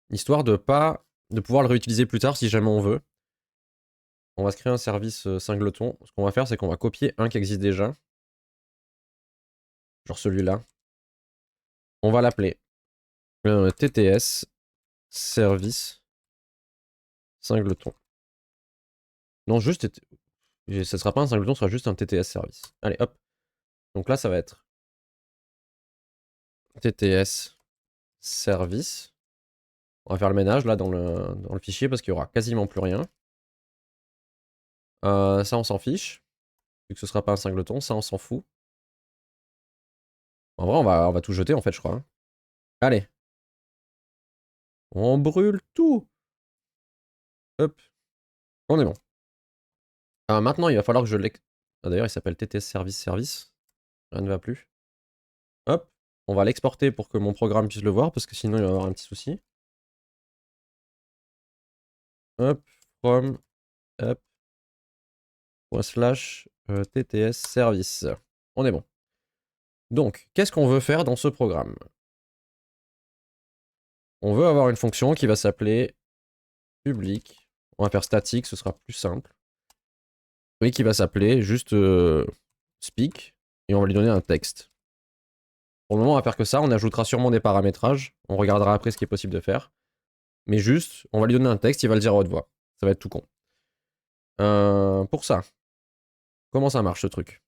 A: Histoire de pouvoir le réutiliser plus tard si jamais on veut. On va se créer un service singleton. Ce qu'on va faire, c'est qu'on va copier un qui existe déjà. Genre celui-là. On va l'appeler TTS service singleton. Non, juste... Ça sera pas un singleton, ce sera juste un TTS service. Allez, hop. Donc là, ça va être TTS service. On va faire le ménage là dans le fichier parce qu'il y aura quasiment plus rien. Ça, on s'en fiche. Vu que ce sera pas un singleton, ça, on s'en fout. En vrai, on va tout jeter en fait, je crois. Hein. Allez. On brûle tout. Hop. On est bon. Maintenant, il va falloir que je l'ex... D'ailleurs, il s'appelle TTS service service. Rien ne va plus. Hop. On va l'exporter pour que mon programme puisse le voir parce que sinon, il va y avoir un petit souci. Hop. From. Hop. /, TTS service. On est bon. Donc, qu'est-ce qu'on veut faire dans ce programme? On veut avoir une fonction qui va s'appeler public. On va faire statique, ce sera plus simple. Oui, qui va s'appeler juste speak. Et on va lui donner un texte. Pour le moment, on va faire que ça. On ajoutera sûrement des paramétrages. On regardera après ce qui est possible de faire. Mais juste, on va lui donner un texte, il va le dire à haute voix. Ça va être tout con. Pour ça, comment ça marche ce truc?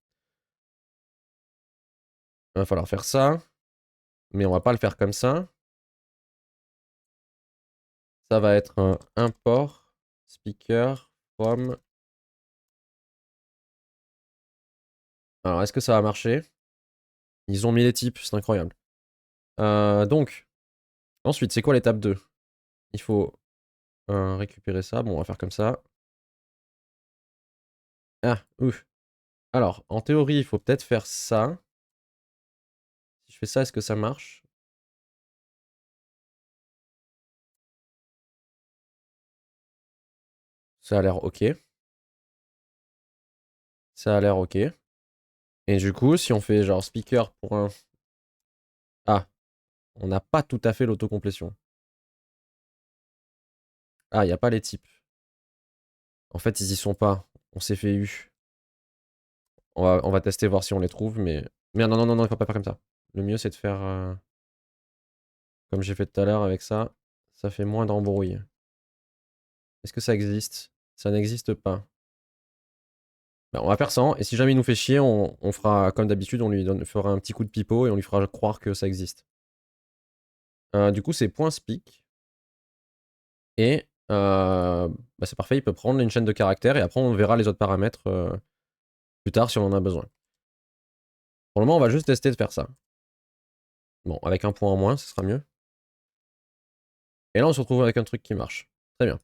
A: Il va falloir faire ça. Mais on va pas le faire comme ça. Ça va être un import speaker from. Alors, est-ce que ça va marcher? Ils ont mis les types, c'est incroyable. Donc, ensuite, c'est quoi l'étape 2? Il faut récupérer ça. Bon, on va faire comme ça. Ah, ouf. Alors, en théorie, il faut peut-être faire ça. Si je fais ça, est-ce que ça marche? Ça a l'air ok. Ça a l'air ok. Et du coup, si on fait genre speaker pour un... Ah, on n'a pas tout à fait l'autocomplétion. Ah, il n'y a pas les types. En fait, ils y sont pas. On s'est fait eu. On va tester, voir si on les trouve, mais... Merde, non, non, non, non, il faut pas faire comme ça. Le mieux, c'est de faire... comme j'ai fait tout à l'heure avec ça. Ça fait moins d'embrouille. Est-ce que ça existe? Ça n'existe pas. Ben, on va faire 100, et si jamais il nous fait chier, on fera comme d'habitude, on lui fera un petit coup de pipeau et on lui fera croire que ça existe. Du coup, c'est .speak. Et bah c'est parfait, il peut prendre une chaîne de caractères et après on verra les autres paramètres plus tard si on en a besoin. Pour le moment, on va juste tester de faire ça. Bon, avec un point en moins, ce sera mieux. Et là, on se retrouve avec un truc qui marche. Très bien.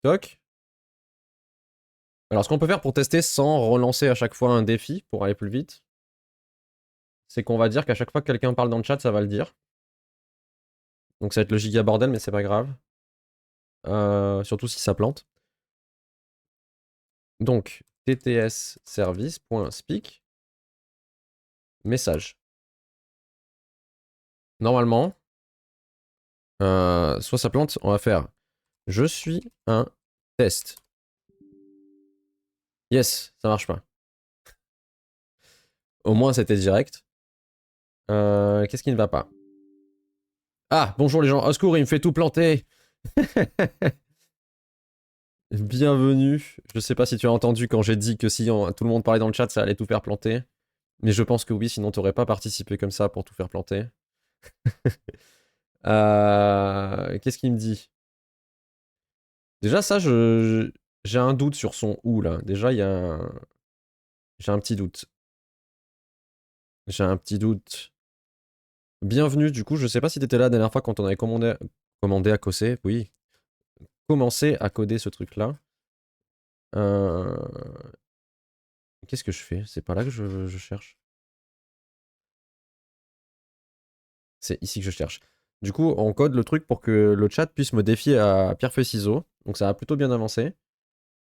A: Toc. Alors, ce qu'on peut faire pour tester sans relancer à chaque fois un défi pour aller plus vite, c'est qu'on va dire qu'à chaque fois que quelqu'un parle dans le chat, ça va le dire. Donc ça va être le giga bordel, mais c'est pas grave. Surtout si ça plante. Donc, tts service.speak message. Normalement, soit ça plante, on va faire je suis un test. Yes, ça marche pas. Au moins, c'était direct. Qu'est-ce qui ne va pas? Ah, bonjour les gens. Au secours, il me fait tout planter. Bienvenue. Je sais pas si tu as entendu quand j'ai dit que si tout le monde parlait dans le chat, ça allait tout faire planter. Mais je pense que oui, sinon t'aurais pas participé comme ça pour tout faire planter. Qu'est-ce qu'il me dit? Déjà, ça, j'ai un doute sur son ou là. Déjà, j'ai un petit doute. J'ai un petit doute. Bienvenue, du coup, je sais pas si t'étais là la dernière fois quand on avait commandé à cosser. Oui, commencé à coder ce truc-là. Euh, Qu'est-ce que je fais? C'est pas là que je cherche. C'est ici que je cherche. Du coup, on code le truc pour que le chat puisse me défier à pierre-feuille-ciseaux. Donc ça a plutôt bien avancé.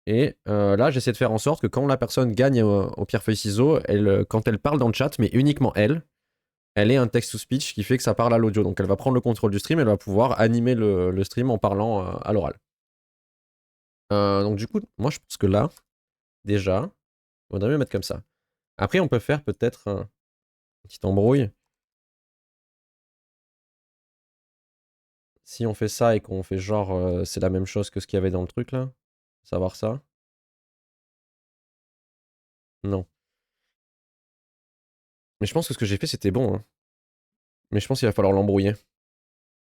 A: Et là, j'essaie de faire en sorte que quand la personne gagne au pierre-feuille-ciseaux, quand elle parle dans le chat, mais uniquement elle ait un text-to-speech qui fait que ça parle à l'audio. Donc elle va prendre le contrôle du stream, elle va pouvoir animer le stream en parlant à l'oral. Donc du coup, moi je pense que là, déjà, on devrait mieux mettre comme ça. Après, on peut faire peut-être une petite embrouille. Si on fait ça et qu'on fait genre c'est la même chose que ce qu'il y avait dans le truc là, savoir ça. Non. Mais je pense que ce que j'ai fait c'était bon. Hein. Mais je pense qu'il va falloir l'embrouiller.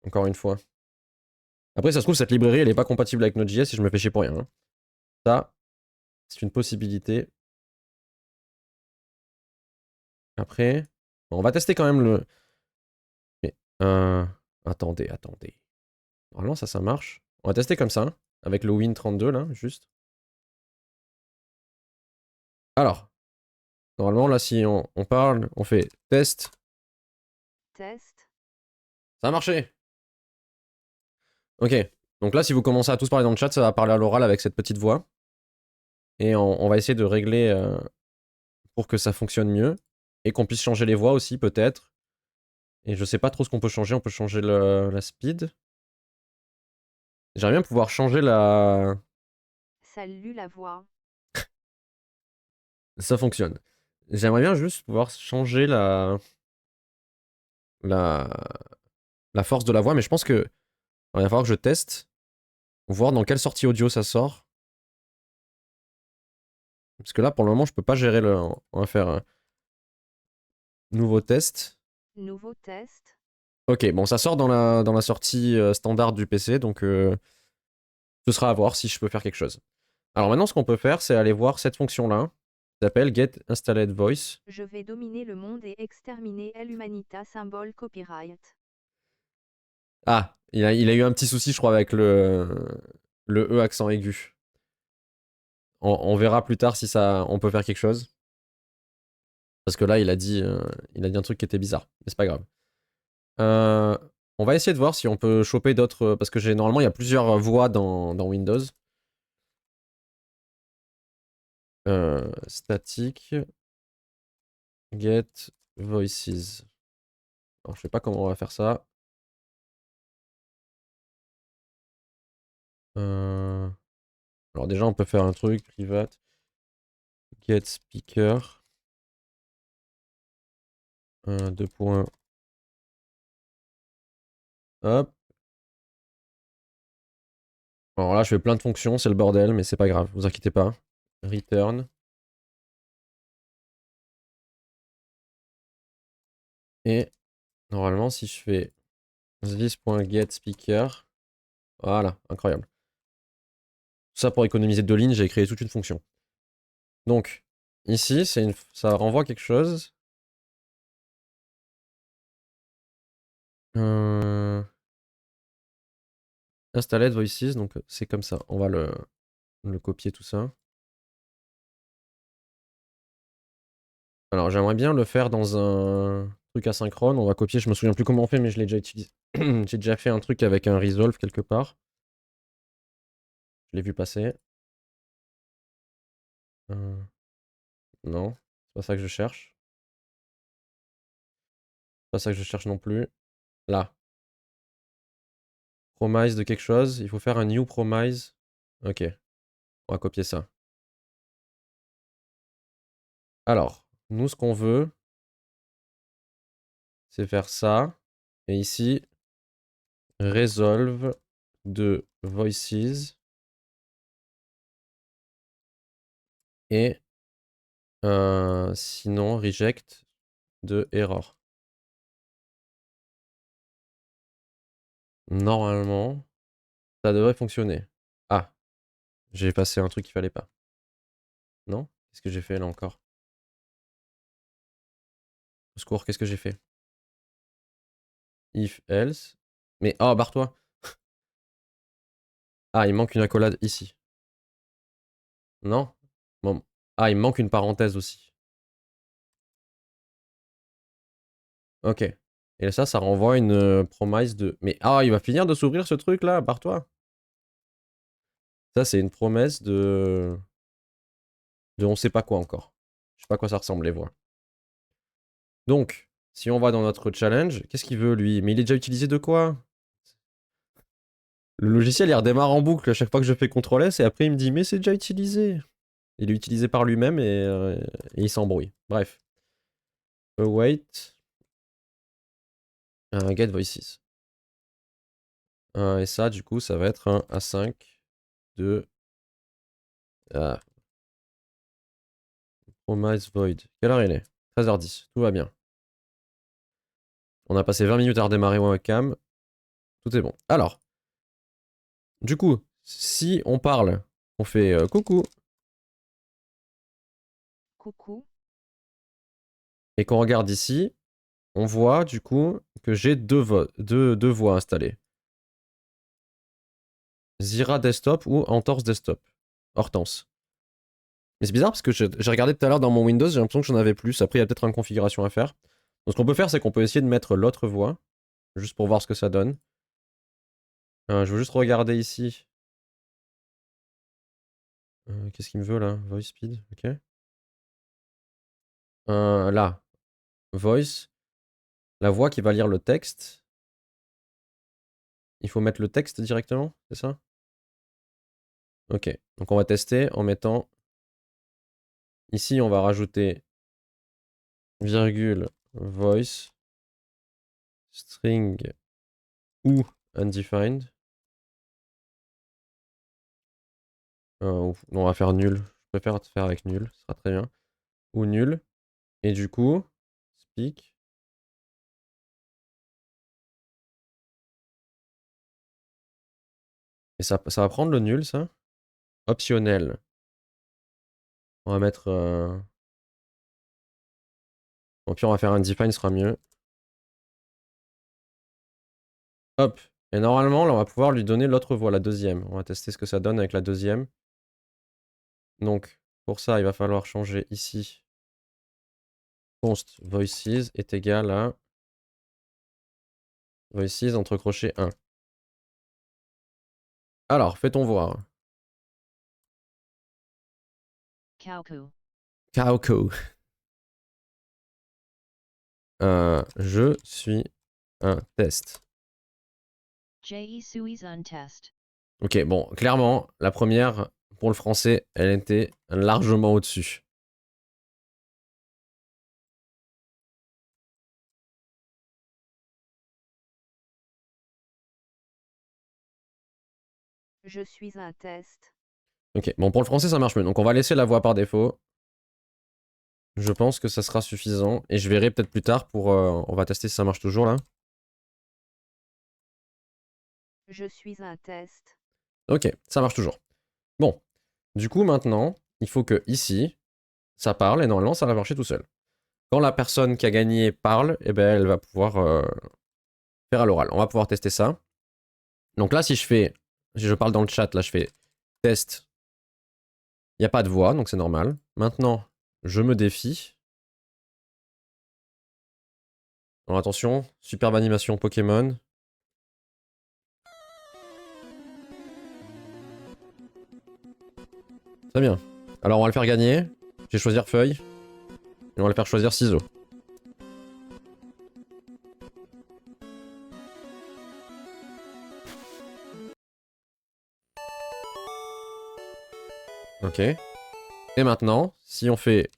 A: Encore une fois. Après, ça se trouve, cette librairie elle est pas compatible avec Node.js et je me fais chier pour rien. Hein. Ça, c'est une possibilité. Après, on va tester quand même le. Mais, attendez. Normalement, ça marche. On va tester comme ça, hein, avec le Win32 là, juste. Alors, normalement, là, si on parle, on fait test.
B: Test.
A: Ça a marché. Ok. Donc là, si vous commencez à tous parler dans le chat, ça va parler à l'oral avec cette petite voix. Et on va essayer de régler pour que ça fonctionne mieux. Et qu'on puisse changer les voix aussi, peut-être. Et je sais pas trop ce qu'on peut changer. On peut changer la speed. J'aimerais bien pouvoir changer la.
B: Salut la voix.
A: Ça fonctionne. J'aimerais bien juste pouvoir changer la, la force de la voix, mais je pense que il va falloir que je teste, voir dans quelle sortie audio ça sort. Parce que là, pour le moment, je peux pas gérer le. On va faire un nouveau test.
B: Nouveau test.
A: Ok, bon, ça sort dans la sortie standard du PC, donc ce sera à voir si je peux faire quelque chose. Alors maintenant, ce qu'on peut faire, c'est aller voir cette fonction-là, qui s'appelle Get Installed Voice.
B: Je vais dominer le monde et exterminer l'humanita symbole copyright.
A: Ah, il a eu un petit souci, je crois, avec le E accent aigu. On verra plus tard si ça, on peut faire quelque chose. Parce que là, il a dit un truc qui était bizarre. Mais c'est pas grave. Euh, on va essayer de voir si on peut choper d'autres. Parce que normalement, il y a plusieurs voix dans Windows. Static get voices. Alors, je sais pas comment on va faire ça. Alors déjà, on peut faire un truc private. Get speaker. 2 points. Hop. Alors là, je fais plein de fonctions, c'est le bordel, mais c'est pas grave, vous inquiétez pas. Return. Et normalement, si je fais this.getSpeaker, voilà, incroyable. Tout ça pour économiser 2 lignes, j'ai créé toute une fonction. Donc, ici, ça renvoie quelque chose. Installed voices, donc c'est comme ça. On va le copier tout ça. Alors, j'aimerais bien le faire dans un truc asynchrone. On va copier, je me souviens plus comment on fait, mais je l'ai déjà utilisé. J'ai déjà fait un truc avec un resolve quelque part. Je l'ai vu passer. Non, c'est pas ça que je cherche. C'est pas ça que je cherche non plus. Là. Promise de quelque chose. Il faut faire un new promise. Ok. On va copier ça. Alors, nous, ce qu'on veut, c'est faire ça. Et ici, resolve de voices. Et sinon, reject de error. Normalement, ça devrait fonctionner. Ah, j'ai passé un truc qu'il fallait pas. Non? Qu'est-ce que j'ai fait là encore? Au secours, qu'est-ce que j'ai fait? If, else. Mais, oh, barre-toi. Ah, il manque une accolade ici. Non? Bon. Ah, il me manque une parenthèse aussi. Ok. Et ça renvoie une promise de... Mais, ah, il va finir de s'ouvrir ce truc là, barre-toi. Ça, c'est une promesse de... De on sait pas quoi encore. Je sais pas à quoi ça ressemble, les voix. Donc, si on va dans notre challenge, qu'est-ce qu'il veut lui? Mais il est déjà utilisé de quoi? Le logiciel il redémarre en boucle à chaque fois que je fais CTRL S et après il me dit mais c'est déjà utilisé. Il est utilisé par lui-même et il s'embrouille. Bref. Await. Get voices. Et ça du coup ça va être un A5 de Promise Void. Quelle heure il est? 13h10. Tout va bien. On a passé 20 minutes à redémarrer webcam. Tout est bon. Alors. Du coup, si on parle, on fait coucou.
B: Coucou.
A: Et qu'on regarde ici, on voit du coup que j'ai deux voix installées. Zira Desktop ou Entorse Desktop. Hortense. Mais c'est bizarre parce que j'ai regardé tout à l'heure dans mon Windows, j'ai l'impression que j'en avais plus. Après, il y a peut-être une configuration à faire. Donc, ce qu'on peut faire, c'est qu'on peut essayer de mettre l'autre voix, juste pour voir ce que ça donne. Je veux juste regarder ici. Qu'est-ce qu'il me veut là? Voice speed, ok. Là, voice. La voix qui va lire le texte. Il faut mettre le texte directement, c'est ça? Ok, donc on va tester en mettant... Ici, on va rajouter virgule voice string ou undefined. Non, on va faire nul. Je préfère faire avec nul, ce sera très bien. Ou nul. Et du coup, speak. Et ça va prendre le nul, ça. Optionnel. On va mettre... Au pire, on va faire undefined, ce sera mieux. Hop. Et normalement, là, on va pouvoir lui donner l'autre voix, la deuxième. On va tester ce que ça donne avec la deuxième. Donc, pour ça, il va falloir changer ici. Const voices est égal à voices entre crochets 1. Alors, fait-on voir.
B: Cowco.
A: Cowco. Je suis un test.
B: J.E. Suis un test.
A: Ok, bon, clairement, la première, pour le français, elle était largement au-dessus.
B: Je suis un test.
A: Ok, bon, pour le français, ça marche mieux. Donc, on va laisser la voix par défaut. Je pense que ça sera suffisant. Et je verrai peut-être plus tard pour... on va tester si ça marche toujours, là.
B: Je suis un test.
A: Ok, ça marche toujours. Bon, du coup, maintenant, il faut que ici, ça parle, et normalement, ça va marcher tout seul. Quand la personne qui a gagné parle, eh ben, elle va pouvoir faire à l'oral. On va pouvoir tester ça. Donc là, si je parle dans le chat, là, je fais test. Il n'y a pas de voix, donc c'est normal. Maintenant, je me défie. Alors attention, superbe animation Pokémon. Très bien. Alors on va le faire gagner. Je vais choisir feuille. Et on va le faire choisir ciseaux. Ok. Et maintenant, si on fait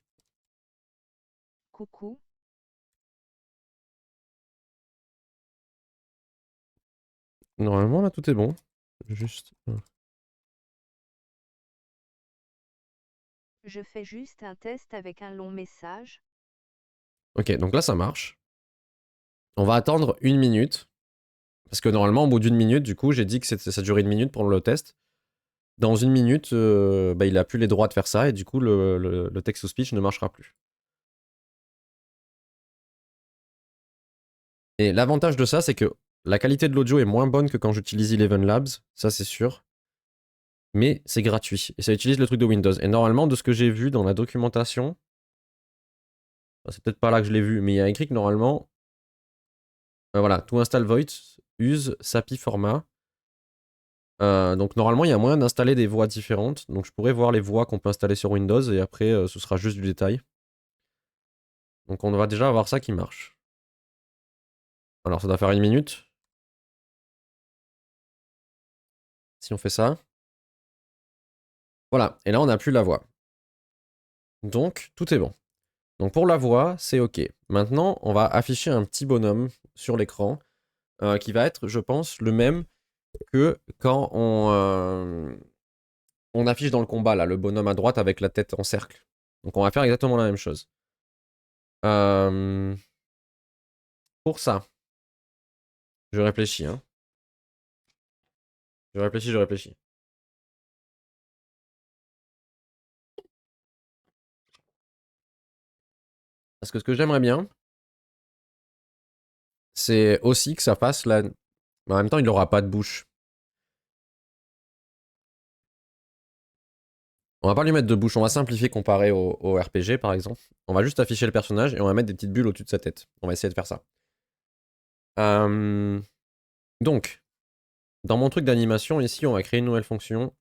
B: coucou.
A: Normalement, là, tout est bon. Juste.
B: Je fais juste un test avec un long message.
A: Ok, donc là, ça marche. On va attendre 1 minute. Parce que normalement, au bout d'1 minute, du coup, j'ai dit que ça durait 1 minute pour le test. Dans 1 minute, bah, il a plus les droits de faire ça et du coup, le text-to-speech ne marchera plus. Et l'avantage de ça, c'est que la qualité de l'audio est moins bonne que quand j'utilise Eleven Labs, ça c'est sûr. Mais c'est gratuit et ça utilise le truc de Windows. Et normalement, de ce que j'ai vu dans la documentation, c'est peut-être pas là que je l'ai vu, mais il y a écrit que normalement, voilà, to install Voice use SAPI format. Donc normalement, il y a moyen d'installer des voix différentes. Donc je pourrais voir les voix qu'on peut installer sur Windows et après, ce sera juste du détail. Donc on va déjà avoir ça qui marche. Alors ça doit faire 1 minute. Si on fait ça. Voilà, et là on n'a plus la voix. Donc tout est bon. Donc pour la voix, c'est OK. Maintenant, on va afficher un petit bonhomme sur l'écran qui va être, je pense, le même que quand on affiche dans le combat, là, le bonhomme à droite avec la tête en cercle. Donc on va faire exactement la même chose. Pour ça, je réfléchis. Hein. Je réfléchis. Parce que ce que j'aimerais bien, c'est aussi que ça fasse la... En même temps, il n'aura pas de bouche. On va pas lui mettre de bouche, on va simplifier comparé au RPG par exemple. On va juste afficher le personnage et on va mettre des petites bulles au-dessus de sa tête. On va essayer de faire ça. Donc, dans mon truc d'animation, ici, on va créer une nouvelle fonction.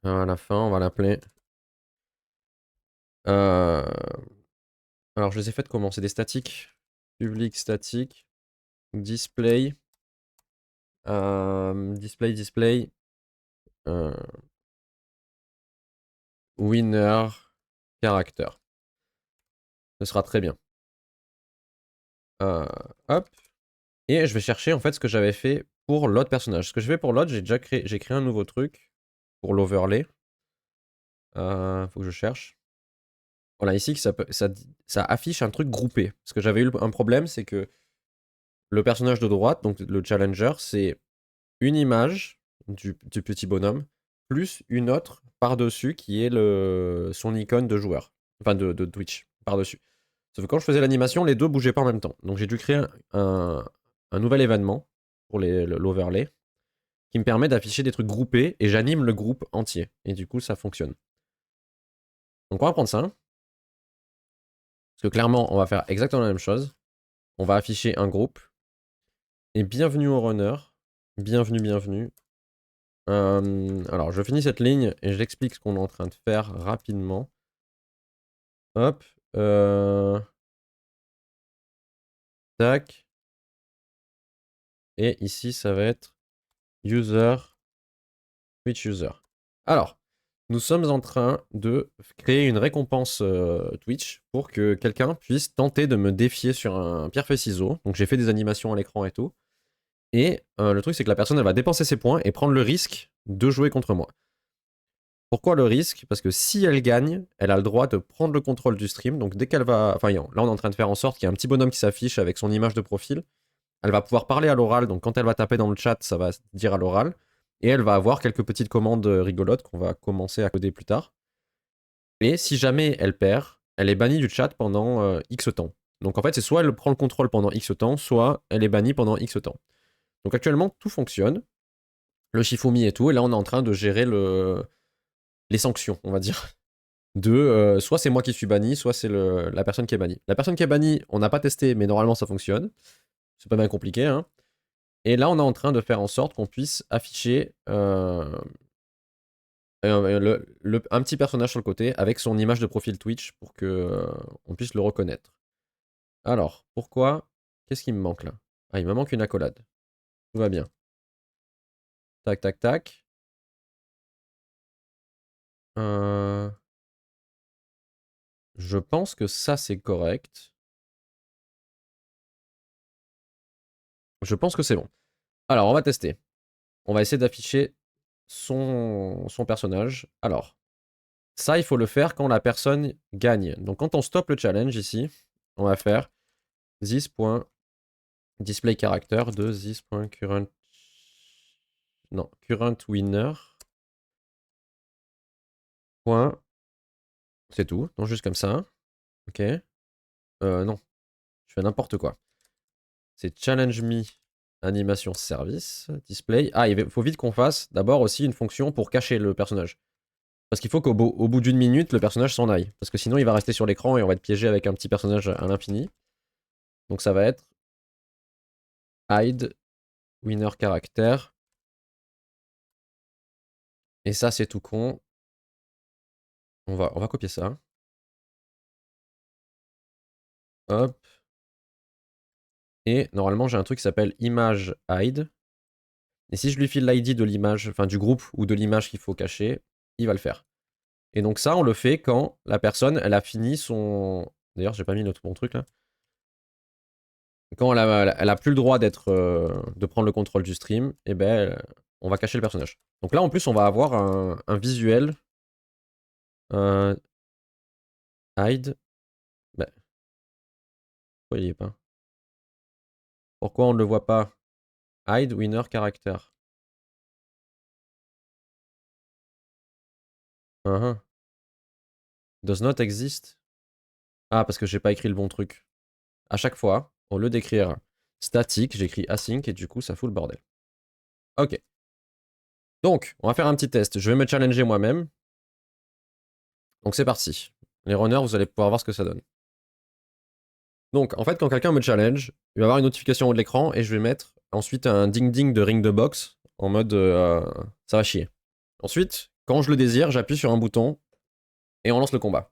A: À la fin, on va l'appeler... Alors, je les ai faites comment? C'est des statiques. Public statique. Display. Display. Winner. Character. Ce sera très bien. Hop. Et je vais chercher en fait ce que j'avais fait pour l'autre personnage. Ce que je fais pour l'autre, j'ai créé un nouveau truc pour l'overlay. Faut que je cherche. Voilà, ici, ça affiche un truc groupé. Parce que j'avais eu un problème, c'est que le personnage de droite, donc le challenger, c'est une image du petit bonhomme, plus une autre par-dessus qui est son icône de joueur. Enfin, de Twitch, par-dessus. Sauf que quand je faisais l'animation, les deux bougeaient pas en même temps. Donc j'ai dû créer un nouvel événement pour l'overlay qui me permet d'afficher des trucs groupés et j'anime le groupe entier. Et du coup, ça fonctionne. Donc on va prendre ça. Parce que clairement, on va faire exactement la même chose. On va afficher un groupe. Et bienvenue au runner. Bienvenue. Alors, je finis cette ligne et j'explique ce qu'on est en train de faire rapidement. Hop. Tac. Et ici, ça va être user, Twitch user. Alors, nous sommes en train de créer une récompense Twitch pour que quelqu'un puisse tenter de me défier sur un pierre-feuille-ciseau. Donc j'ai fait des animations à l'écran et tout. Et le truc, c'est que la personne, elle va dépenser ses points et prendre le risque de jouer contre moi. Pourquoi le risque? Parce que si elle gagne, elle a le droit de prendre le contrôle du stream. Donc dès qu'elle va... Enfin, là, on est en train de faire en sorte qu'il y ait un petit bonhomme qui s'affiche avec son image de profil. Elle va pouvoir parler à l'oral. Donc quand elle va taper dans le chat, ça va se dire à l'oral. Et elle va avoir quelques petites commandes rigolotes qu'on va commencer à coder plus tard. Et si jamais elle perd, elle est bannie du chat pendant X temps. Donc en fait, c'est soit elle prend le contrôle pendant X temps, soit elle est bannie pendant X temps. Donc actuellement, tout fonctionne. Le Shifumi et tout. Et là, on est en train de gérer les sanctions, on va dire. Soit c'est moi qui suis banni, soit c'est la personne qui est bannie. La personne qui est bannie, on n'a pas testé, mais normalement ça fonctionne. C'est pas bien compliqué. Hein. Et là, on est en train de faire en sorte qu'on puisse afficher un petit personnage sur le côté avec son image de profil Twitch pour que on puisse le reconnaître. Alors, pourquoi? Qu'est-ce qui me manque là? Ah, il me manque une accolade. Tout va bien. Tac, tac, tac. Je pense que ça, c'est correct. Je pense que c'est bon. Alors, on va tester. On va essayer d'afficher son personnage. Alors, ça, il faut le faire quand la personne gagne. Donc, quand on stoppe le challenge ici, on va faire this.display character de this.current... Non, current winner. Point. C'est tout. Donc, juste comme ça. Ok. Non. Je fais n'importe quoi. C'est challenge me animation service display. Ah, il faut vite qu'on fasse d'abord aussi une fonction pour cacher le personnage. Parce qu'il faut qu'au bout d'une minute, le personnage s'en aille. Parce que sinon, il va rester sur l'écran et on va être piégé avec un petit personnage à l'infini. Donc ça va être hide winner character. Et ça, c'est tout con. On va copier ça. Hop. Et normalement, j'ai un truc qui s'appelle image hide. Et si je lui file l'ID de l'image, enfin du groupe ou de l'image qu'il faut cacher, il va le faire. Et donc ça, on le fait quand la personne, elle a fini son... D'ailleurs, j'ai pas mis mon truc là. Quand elle a plus le droit de prendre le contrôle du stream, et ben, on va cacher le personnage. Donc là, en plus, on va avoir un visuel. Hide. Ben, pourquoi il y est pas? Pourquoi on ne le voit pas? Hide winner character. Does not exist. Ah, parce que j'ai pas écrit le bon truc. À chaque fois, au lieu d'écrire statique, j'écris async et du coup, ça fout le bordel. Ok. Donc, on va faire un petit test. Je vais me challenger moi-même. Donc c'est parti. Les runners, vous allez pouvoir voir ce que ça donne. Donc, en fait, quand quelqu'un me challenge, il va y avoir une notification au haut de l'écran et je vais mettre ensuite un ding-ding de ring de box en mode ça va chier. Ensuite, quand je le désire, j'appuie sur un bouton et on lance le combat.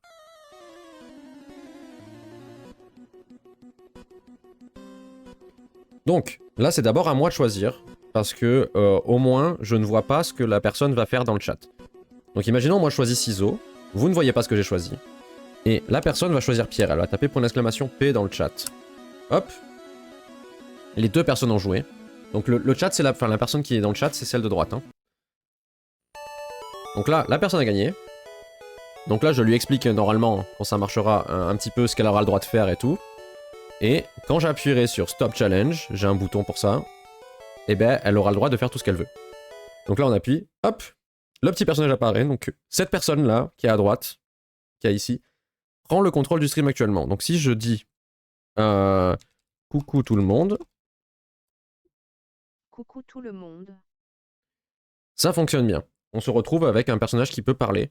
A: Donc, là, c'est d'abord à moi de choisir parce que au moins, je ne vois pas ce que la personne va faire dans le chat. Donc, imaginons, moi, je choisis ciseaux. Vous ne voyez pas ce que j'ai choisi. Et la personne va choisir Pierre. Elle va taper point d'exclamation P dans le chat. Hop. Les deux personnes ont joué. Donc le chat, c'est la personne qui est dans le chat, c'est celle de droite. Hein. Donc là, la personne a gagné. Donc là, je lui explique normalement, quand ça marchera, un petit peu ce qu'elle aura le droit de faire et tout. Et quand j'appuierai sur Stop Challenge, j'ai un bouton pour ça, et ben elle aura le droit de faire tout ce qu'elle veut. Donc là, on appuie, hop, le petit personnage apparaît. Donc cette personne-là, qui est à droite, qui est ici, prend le contrôle du stream actuellement. Donc si je dis coucou tout le monde,
B: Coucou tout le monde.
A: ça fonctionne bien. On se retrouve avec un personnage qui peut parler.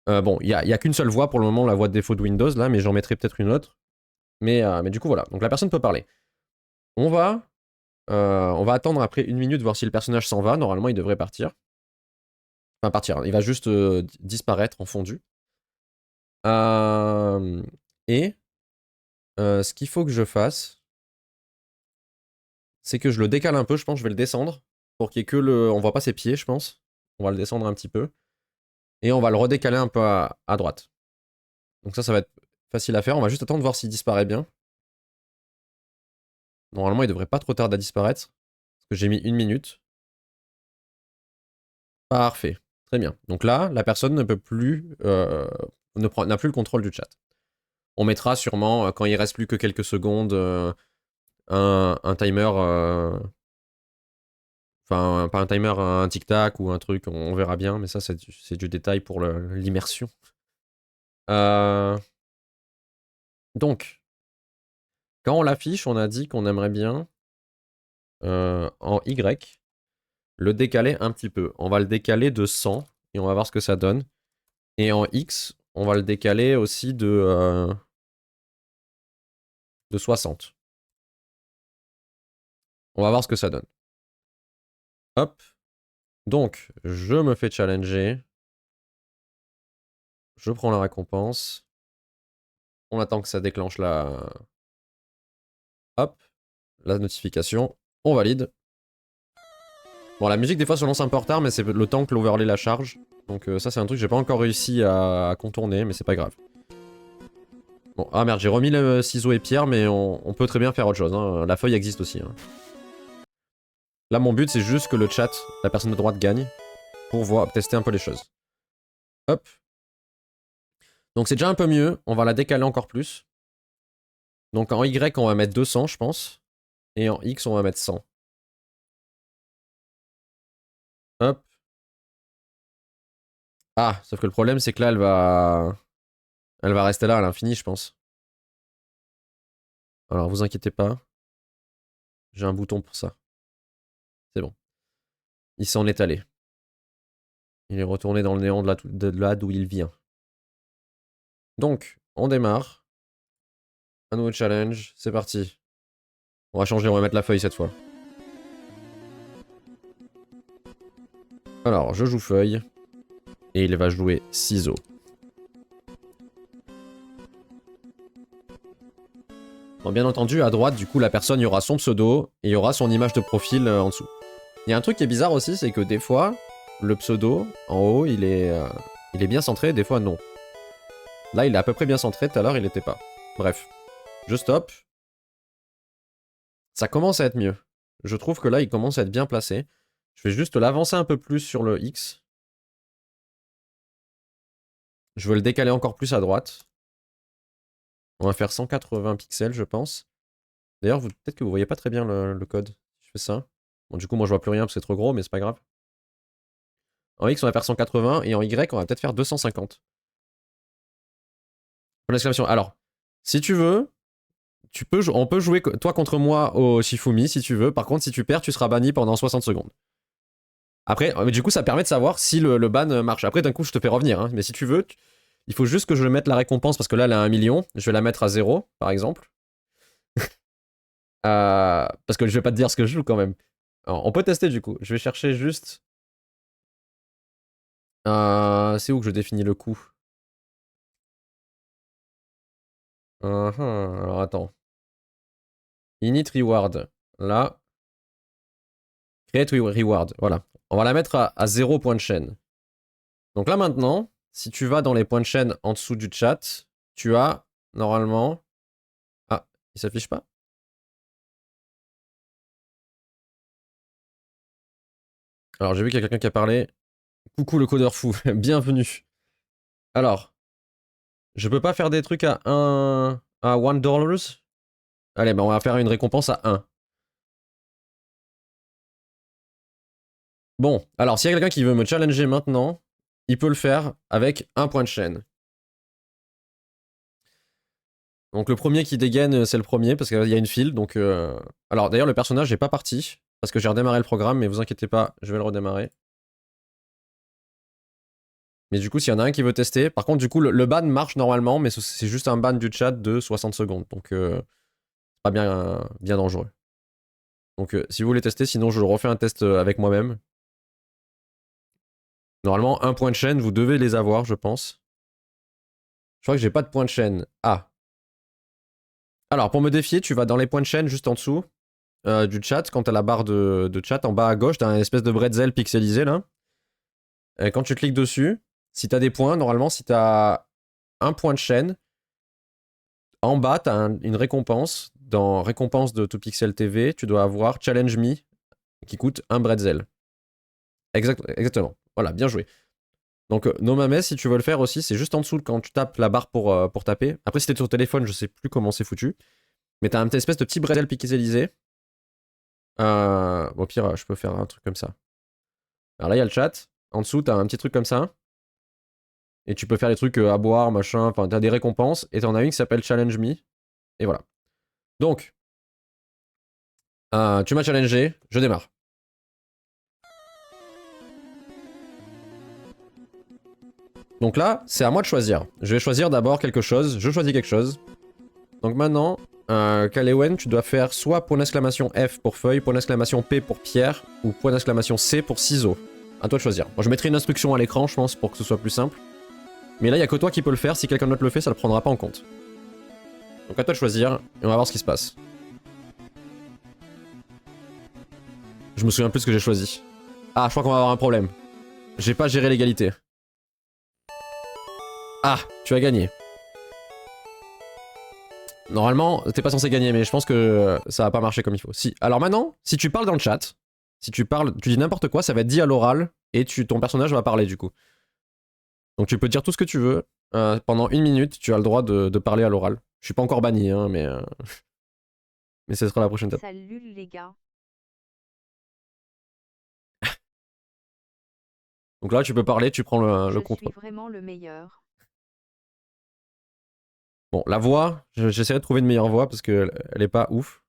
A: Bon, il n'y a qu'une seule voix pour le moment, la voix de défaut de Windows, là, mais j'en mettrai peut-être une autre. Mais du coup, voilà. Donc la personne peut parler. On va attendre après une minute, voir si le personnage s'en va. Normalement, il devrait partir. Enfin, partir. Il va juste disparaître en fondu. Et ce qu'il faut que je fasse, c'est que je le décale un peu. Je pense que je vais le descendre pour qu'il y ait que le... On voit pas ses pieds, je pense. On va le descendre un petit peu. Et on va le redécaler un peu à droite. Donc ça va être facile à faire. On va juste attendre voir s'il disparaît bien. Normalement, il devrait pas trop tarder à disparaître. Parce que j'ai mis une minute. Parfait. Très bien. Donc là, la personne ne peut plus... n'a plus le contrôle du chat. On mettra sûrement, quand il reste plus que quelques secondes, un timer... Enfin, pas un timer, un tic-tac ou un truc, on verra bien. Mais ça, c'est du détail pour l'immersion. Donc, quand on l'affiche, on a dit qu'on aimerait bien, en Y, le décaler un petit peu. On va le décaler de 100 et on va voir ce que ça donne. Et en X, on va le décaler aussi de 60. On va voir ce que ça donne. Hop. Donc, je me fais challenger. Je prends la récompense. On attend que ça déclenche la... Hop. La notification. On valide. Bon, la musique, des fois, se lance un peu en retard, mais c'est le temps que l'overlay la charge. Donc ça, c'est un truc que j'ai pas encore réussi à contourner, mais c'est pas grave. Bon, ah merde, j'ai remis le ciseau et pierre, mais on peut très bien faire autre chose. Hein. La feuille existe aussi. Hein. Là, mon but, c'est juste que le chat, la personne de droite gagne, pour voir, tester un peu les choses. Hop. Donc c'est déjà un peu mieux. On va la décaler encore plus. Donc en Y, on va mettre 200, je pense. Et en X, on va mettre 100. Hop. Ah, sauf que le problème, c'est que là, elle va rester là à l'infini, je pense. Alors, vous inquiétez pas. J'ai un bouton pour ça. C'est bon. Il s'en est allé. Il est retourné dans le néant de là d'où il vient. Donc, on démarre. Un nouveau challenge. C'est parti. On va changer, on va mettre la feuille cette fois. Alors, je joue feuille. Et il va jouer ciseaux. Bon, bien entendu, à droite, du coup, la personne, il y aura son pseudo et il y aura son image de profil en dessous. Il y a un truc qui est bizarre aussi, c'est que des fois, le pseudo, en haut, il est bien centré, des fois non. Là, il est à peu près bien centré, tout à l'heure, il l'était pas. Bref. Je stoppe. Ça commence à être mieux. Je trouve que là, il commence à être bien placé. Je vais juste l'avancer un peu plus sur le X. Je veux le décaler encore plus à droite. On va faire 180 pixels, je pense. D'ailleurs, peut-être que vous voyez pas très bien le code. Si je fais ça. Bon, du coup, moi, je vois plus rien parce que c'est trop gros, mais c'est pas grave. En X, on va faire 180 et en Y, on va peut-être faire 250. L'exclamation. Alors, si tu veux, on peut jouer toi contre moi au Shifumi si tu veux. Par contre, si tu perds, tu seras banni pendant 60 secondes. Après, du coup, ça permet de savoir si le ban marche. Après, d'un coup, je te fais revenir. Hein. Mais si tu veux, il faut juste que je mette la récompense parce que là, elle a 1 million. Je vais la mettre à 0, par exemple. Parce que je vais pas te dire ce que je joue quand même. Alors, on peut tester du coup. Je vais chercher juste. C'est où que je définis le coût? Alors attends. Init reward. Là. Create reward. Voilà. On va la mettre à 0 point de chaîne. Donc là maintenant, si tu vas dans les points de chaîne en dessous du chat, tu as normalement. Ah, il s'affiche pas? Alors j'ai vu qu'il y a quelqu'un qui a parlé. Coucou le codeur fou, bienvenue. Alors, je peux pas faire des trucs à 1$. Allez, bah on va faire une récompense à 1. Bon, alors s'il y a quelqu'un qui veut me challenger maintenant, il peut le faire avec un point de chaîne. Donc le premier qui dégaine, c'est le premier, parce qu'il y a une file, donc... Alors d'ailleurs, le personnage n'est pas parti, parce que j'ai redémarré le programme, mais vous inquiétez pas, je vais le redémarrer. Mais du coup, s'il y en a un qui veut tester... Par contre, du coup, le ban marche normalement, mais c'est juste un ban du chat de 60 secondes, donc c'est pas bien dangereux. Donc si vous voulez tester, sinon je refais un test avec moi-même. Normalement, un point de chaîne, vous devez les avoir, je pense. Je crois que j'ai pas de point de chaîne. Ah. Alors, pour me défier, tu vas dans les points de chaîne juste en dessous du chat. Quand t'as la barre de chat en bas à gauche, t'as une espèce de bretzel pixelisé là. Et quand tu cliques dessus, si t'as des points, normalement, si t'as un point de chaîne, en bas, t'as une récompense. Dans récompense de 2pixel TV, tu dois avoir Challenge Me qui coûte un bretzel. Exactement. Voilà, bien joué. Donc, Nomame, si tu veux le faire aussi, c'est juste en dessous quand tu tapes la barre pour taper. Après, si t'es sur téléphone, je sais plus comment c'est foutu. Mais t'as une espèce de petit bretzel pixelisé. Au pire, je peux faire un truc comme ça. Alors là, il y a le chat. En dessous, t'as un petit truc comme ça. Et tu peux faire des trucs à boire, machin. Enfin, t'as des récompenses. Et t'en as une qui s'appelle Challenge Me. Et voilà. Donc, tu m'as challengé. Je démarre. Donc là, c'est à moi de choisir. Je vais choisir d'abord quelque chose. Je choisis quelque chose. Donc maintenant, Kalewen, tu dois faire soit point d'exclamation F pour feuille, point d'exclamation P pour pierre, ou point d'exclamation C pour ciseaux. À toi de choisir. Moi, je mettrai une instruction à l'écran, je pense, pour que ce soit plus simple. Mais là, il n'y a que toi qui peux le faire. Si quelqu'un d'autre le fait, ça le prendra pas en compte. Donc à toi de choisir, et on va voir ce qui se passe. Je me souviens plus ce que j'ai choisi. Ah, je crois qu'on va avoir un problème. J'ai pas géré l'égalité. Ah, tu as gagné. Normalement, t'es pas censé gagner, mais je pense que ça va pas marcher comme il faut. Si. Alors maintenant, si tu parles dans le chat, si tu parles, tu dis n'importe quoi, ça va être dit à l'oral, et ton personnage va parler du coup. Donc tu peux dire tout ce que tu veux. Pendant 1 minute, tu as le droit de parler à l'oral. Je suis pas encore banni, hein, mais mais ce sera la prochaine étape.
B: Salut les gars.
A: Donc là, tu peux parler, tu prends le
B: Je suis
A: contrôle.
B: vraiment le meilleur.
A: Bon, la voix, j'essaierai de trouver une meilleure voix parce qu'elle elle est pas ouf.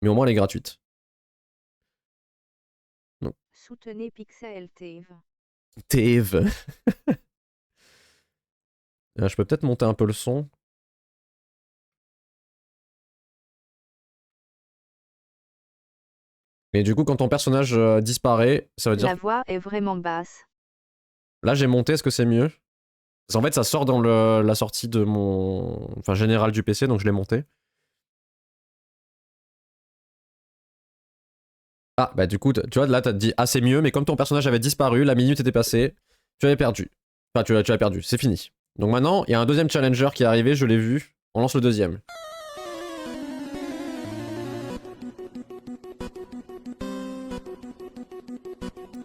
A: Mais au moins, elle est gratuite. Donc,
B: Soutenez Pixel TV.
A: Teve. Je peux peut-être monter un peu le son. Et du coup, quand ton personnage disparaît, ça veut dire...
B: La voix est vraiment basse.
A: Là, j'ai monté, est-ce que c'est mieux? Parce qu'en fait, ça sort dans la sortie de mon... Enfin, général du PC, donc je l'ai monté. Ah, bah du coup, tu vois, là, t'as dit « Ah, c'est mieux », mais comme ton personnage avait disparu, la minute était passée, tu avais perdu. Enfin, tu as perdu, c'est fini. Donc maintenant, il y a un deuxième challenger qui est arrivé, je l'ai vu. On lance le deuxième.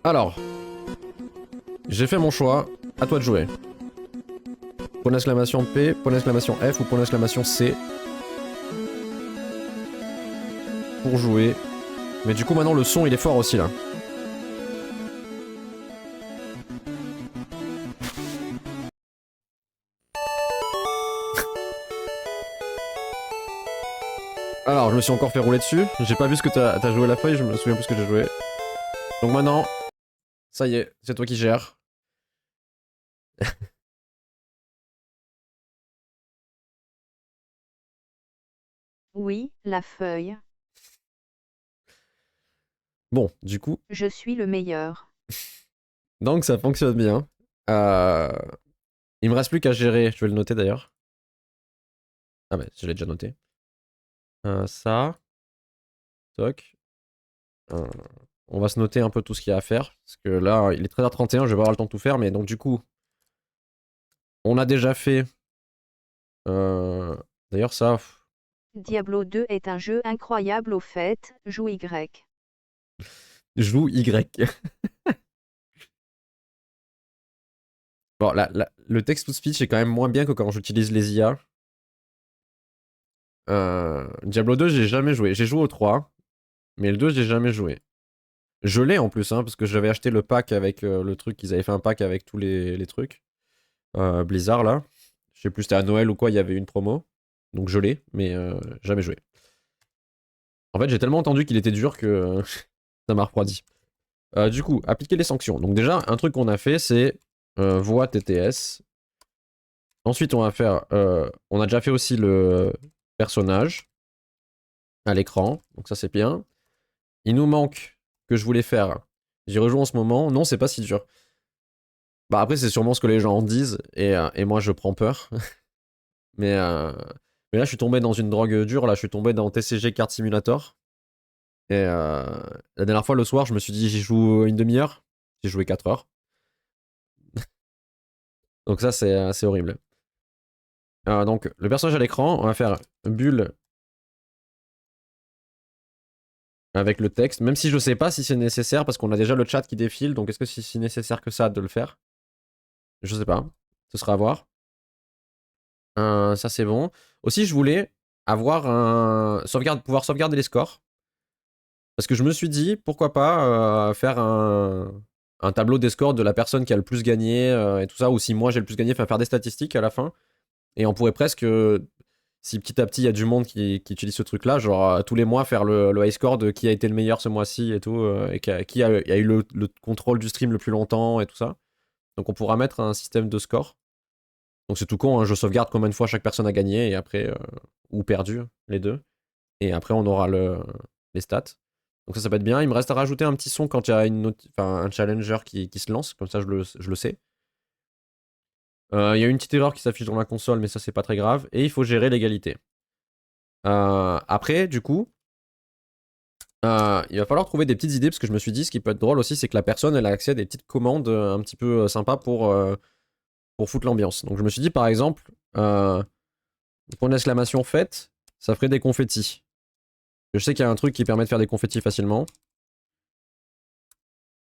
A: Alors, j'ai fait mon choix, à toi de jouer. Point d'exclamation P, point d'exclamation F ou point d'exclamation C. Pour jouer. Mais du coup maintenant le son il est fort aussi là. Alors je me suis encore fait rouler dessus. J'ai pas vu ce que t'as joué la feuille, je me souviens plus ce que j'ai joué. Donc maintenant, ça y est, c'est toi qui gères.
B: Oui, la feuille.
A: Bon, du coup,
B: Je suis le meilleur.
A: donc ça fonctionne bien. Il me reste plus qu'à gérer, je vais le noter d'ailleurs. Ah bah, je l'ai déjà noté. Ça. Toc. On va se noter un peu tout ce qu'il y a à faire. Parce que là, il est 13h31, je vais pas avoir le temps de tout faire. Mais donc du coup, on a déjà fait... D'ailleurs ça...
B: Diablo 2 est un jeu incroyable au fait, joue Y.
A: Joue Y. Bon, le text-to-speech est quand même moins bien que quand j'utilise les IA. Diablo 2, j'ai jamais joué. J'ai joué au 3, mais le 2, j'ai jamais joué. Je l'ai en plus, hein, parce que j'avais acheté le pack avec le truc. Ils avaient fait un pack avec tous les trucs. Blizzard, là. Je sais plus, c'était à Noël ou quoi, il y avait une promo. Donc je l'ai, mais jamais joué. En fait, j'ai tellement entendu qu'il était dur que ça m'a refroidi. Du coup, appliquer les sanctions. Donc déjà, un truc qu'on a fait, c'est voix TTS. Ensuite, on va faire... on a déjà fait aussi le personnage à l'écran. Donc ça, c'est bien. Il nous manque que je voulais faire. J'y rejoue en ce moment. Non, c'est pas si dur. Bah après, c'est sûrement ce que les gens en disent. Et moi, je prends peur. mais, mais là, je suis tombé dans une drogue dure. Là, je suis tombé dans TCG Card Simulator. Et la dernière fois, le soir, je me suis dit, j'y joue une demi-heure. J'ai joué 4 heures. Donc ça, c'est horrible. Donc, le personnage à l'écran, on va faire bulle avec le texte, même si je sais pas si c'est nécessaire, parce qu'on a déjà le chat qui défile, donc est-ce que c'est si nécessaire que ça de le faire? Je sais pas. Ce sera à voir. Ça, c'est bon. Aussi, je voulais avoir pouvoir sauvegarder les scores. Parce que je me suis dit, pourquoi pas faire un tableau des scores de la personne qui a le plus gagné et tout ça, ou si moi j'ai le plus gagné, enfin faire des statistiques à la fin. Et on pourrait presque, si petit à petit il y a du monde qui utilise ce truc-là, genre tous les mois faire le high score de qui a été le meilleur ce mois-ci et tout, et qui a eu le contrôle du stream le plus longtemps et tout ça. Donc on pourra mettre un système de score. Donc c'est tout con, hein, je sauvegarde combien de fois chaque personne a gagné et après, ou perdu, les deux. Et après on aura les stats. Donc ça peut être bien. Il me reste à rajouter un petit son quand il y a un challenger qui se lance, comme ça je le sais. Il y a une petite erreur qui s'affiche dans la console, mais ça c'est pas très grave. Et il faut gérer l'égalité. Après, du coup, il va falloir trouver des petites idées, parce que je me suis dit, ce qui peut être drôle aussi, c'est que la personne, elle a accès à des petites commandes un petit peu sympas pour foutre l'ambiance. Donc je me suis dit, par exemple, Point d'exclamation fait, ça ferait des confettis. Je sais qu'il y a un truc qui permet de faire des confettis facilement.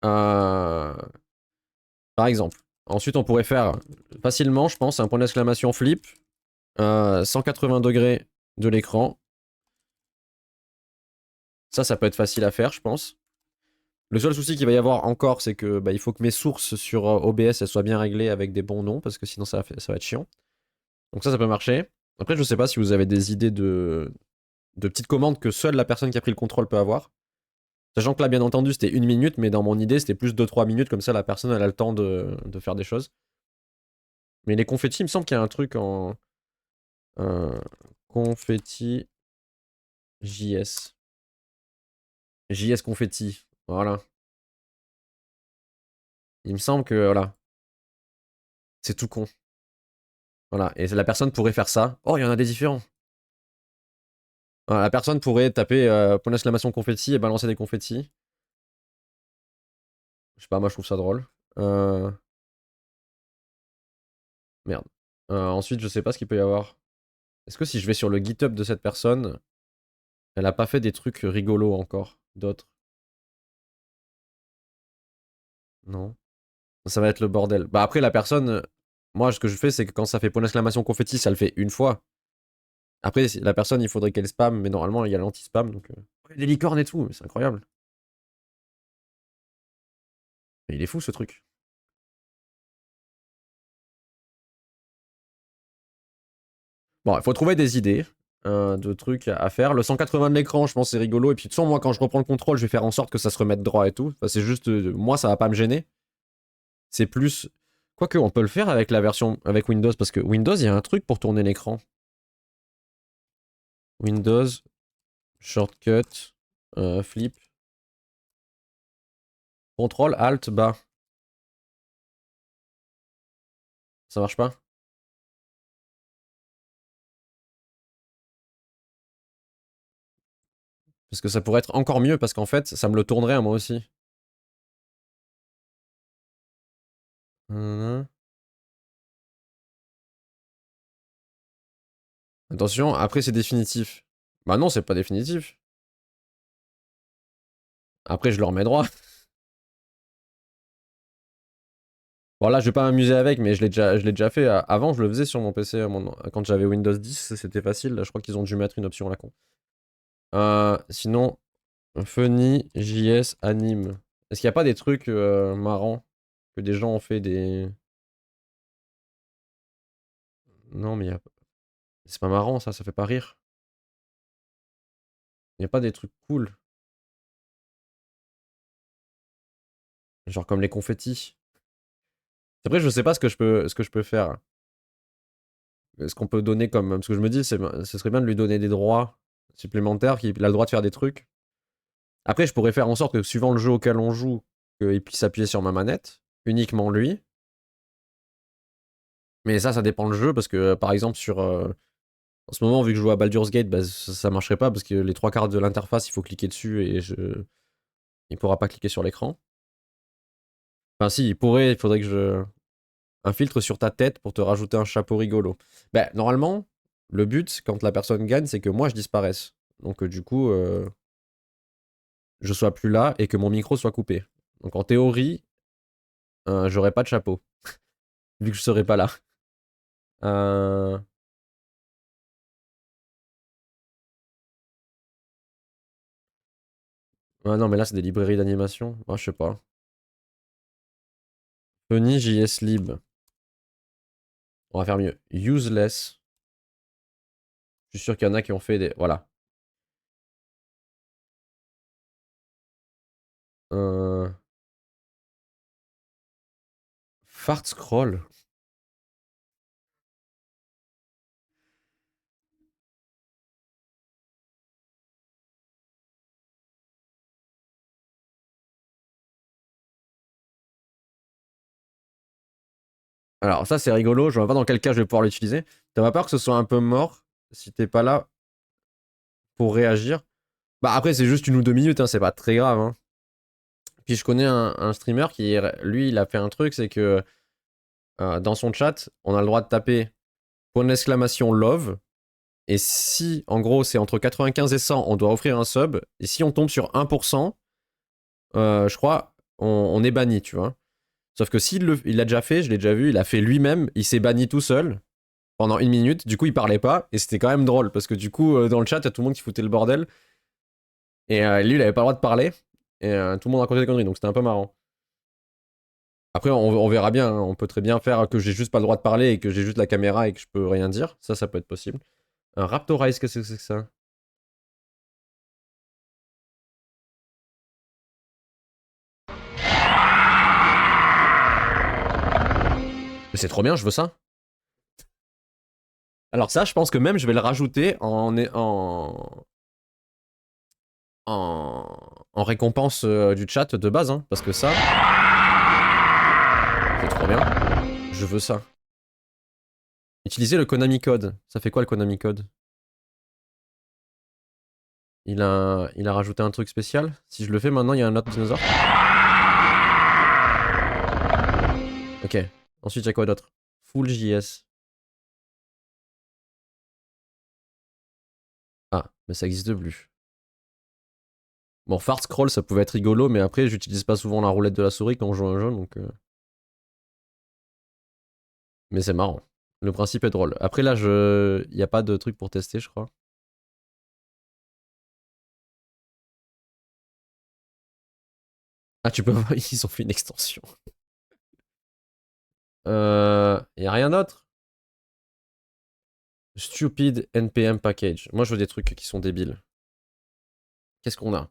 A: Par exemple. Ensuite, on pourrait faire facilement, je pense, un point d'exclamation flip. 180 degrés de l'écran. Ça peut être facile à faire, je pense. Le seul souci qu'il va y avoir encore, c'est que il faut que mes sources sur OBS elles soient bien réglées avec des bons noms, parce que sinon ça va être chiant. Donc ça peut marcher. Après, je sais pas si vous avez des idées de petites commandes que seule la personne qui a pris le contrôle peut avoir. Sachant que là, bien entendu, c'était 1 minute, mais dans mon idée, c'était plus 2-3 minutes, comme ça la personne elle a le temps de faire des choses. Mais les confettis, il me semble qu'il y a un truc en... confetti JS. JS confetti. Voilà. Il me semble que, voilà. C'est tout con. Voilà. Et la personne pourrait faire ça. Oh, il y en a des différents. Voilà, la personne pourrait taper point d'exclamation confetti et balancer des confettis. Je sais pas, moi je trouve ça drôle. Merde. Ensuite, je sais pas ce qu'il peut y avoir. Est-ce que si je vais sur le GitHub de cette personne, elle a pas fait des trucs rigolos encore, d'autres? Non. Ça va être le bordel. Bah après, la personne, moi ce que je fais, c'est que quand ça fait point d'exclamation confetti, ça le fait une fois. Après, la personne, il faudrait qu'elle spam, mais normalement, il y a l'anti-spam, donc... Il y a des licornes et tout, c'est incroyable. Mais il est fou, ce truc. Bon, il faut trouver des idées de trucs à faire. Le 180 de l'écran, je pense c'est rigolo. Et puis de toute façon, moi, quand je reprends le contrôle, je vais faire en sorte que ça se remette droit et tout. Enfin, c'est juste... moi, ça va pas me gêner. C'est plus... Quoique, on peut le faire avec la version... avec Windows, parce que Windows, il y a un truc pour tourner l'écran. Windows, shortcut, flip. Contrôle, alt, bas. Ça marche pas? Parce que ça pourrait être encore mieux, parce qu'en fait, ça me le tournerait à moi aussi. Attention, après c'est définitif. Bah non, c'est pas définitif. Après, je le remets droit. Bon, là, je vais pas m'amuser avec, mais je l'ai déjà fait. Avant, je le faisais sur mon PC. Quand j'avais Windows 10, c'était facile. Là, je crois qu'ils ont dû mettre une option à la con. Sinon, Funny, JS, Anime. Est-ce qu'il n'y a pas des trucs marrants que des gens ont fait des... Non, mais c'est pas marrant, ça fait pas rire. Il n'y a pas des trucs cool. Genre comme les confettis. Après, je sais pas ce que je peux faire. Ce qu'on peut donner comme... Parce que je me dis, ce serait bien de lui donner des droits supplémentaires, qu'il a le droit de faire des trucs. Après, je pourrais faire en sorte que suivant le jeu auquel on joue, qu'il puisse appuyer sur ma manette, uniquement lui. Mais ça dépend le jeu, parce que par exemple, en ce moment, vu que je joue à Baldur's Gate, bah, ça marcherait pas, parce que les 3 quarts de l'interface, il faut cliquer dessus et il pourra pas cliquer sur l'écran. Enfin, si, il faudrait que je. Un filtre sur ta tête pour te rajouter un chapeau rigolo. Ben, normalement, le but, quand la personne gagne, c'est que moi je disparaisse. Donc, du coup, je sois plus là et que mon micro soit coupé. Donc, en théorie, j'aurais pas de chapeau, vu que je serais pas là. Euh... Ah non, mais là, c'est des librairies d'animation. Ah, je sais pas. Funny JS Lib. On va faire mieux. Useless. Je suis sûr qu'il y en a qui ont fait des. Voilà. Euh... Fart scroll. Alors, ça, c'est rigolo. Je vois pas dans quel cas je vais pouvoir l'utiliser. T'as pas peur que ce soit un peu mort si t'es pas là pour réagir? Bah, après, c'est juste 1 ou 2 minutes, hein, c'est pas très grave. Hein. Puis je connais un streamer qui, lui, il a fait un truc, c'est que dans son chat, on a le droit de taper point d'exclamation love. Et si, en gros, c'est entre 95 et 100, on doit offrir un sub. Et si on tombe sur 1%, je crois, on est banni, tu vois. Sauf que s'il l'a déjà fait, je l'ai déjà vu, il a fait lui-même, il s'est banni tout seul pendant 1 minute. Du coup, il parlait pas. Et c'était quand même drôle. Parce que du coup, dans le chat, il y a tout le monde qui foutait le bordel. Et lui, il avait pas le droit de parler. Et tout le monde racontait des conneries. Donc c'était un peu marrant. Après, on verra bien. Hein. On peut très bien faire que j'ai juste pas le droit de parler et que j'ai juste la caméra et que je peux rien dire. Ça peut être possible. Un Raptorize, qu'est-ce que c'est que ça? Mais c'est trop bien, je veux ça. Alors ça, je pense que même je vais le rajouter en récompense du chat de base, hein, parce que ça, c'est trop bien. Je veux ça. Utiliser le Konami Code. Ça fait quoi le Konami Code? Il a rajouté un truc spécial. Si je le fais maintenant, il y a un autre dinosaure. Ok. Ensuite, il y a quoi d'autre? Full JS. Ah, mais ça existe plus. Bon, Fart Scroll, ça pouvait être rigolo, mais après, j'utilise pas souvent la roulette de la souris quand je joue à un jeu, donc... Mais c'est marrant. Le principe est drôle. Après, là, il n'y a pas de truc pour tester, je crois. Ah, tu peux voir, ils ont fait une extension. Y a rien d'autre? Stupid NPM package. Moi, je veux des trucs qui sont débiles. Qu'est-ce qu'on a?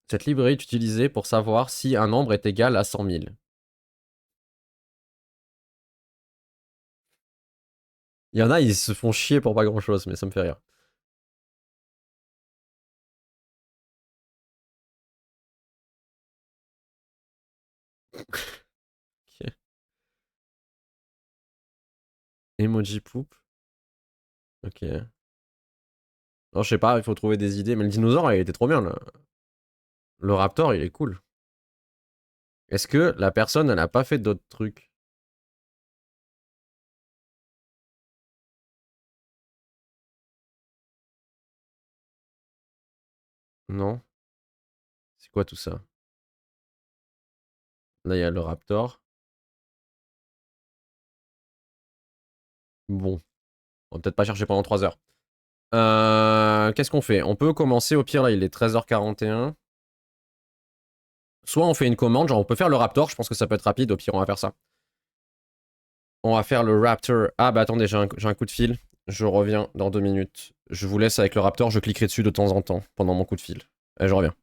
A: Cette librairie est utilisée pour savoir si un nombre est égal à 100 000. Il y en a, ils se font chier pour pas grand-chose, mais ça me fait rire. Ok. Emoji poop. Ok. Non, je sais pas, il faut trouver des idées. Mais le dinosaure, il était trop bien. Le raptor, il est cool. Est-ce que la personne, elle a pas fait d'autres trucs? Non? C'est quoi tout ça? Là, il y a le raptor. Bon, on va peut-être pas chercher pendant 3 heures. Qu'est-ce qu'on fait? On peut commencer, au pire, là, il est 13h41. Soit on fait une commande, genre on peut faire le raptor, je pense que ça peut être rapide, au pire, on va faire ça. On va faire le raptor. Ah bah attendez, j'ai un coup de fil. Je reviens dans 2 minutes. Je vous laisse avec le raptor, je cliquerai dessus de temps en temps pendant mon coup de fil. Allez, je reviens.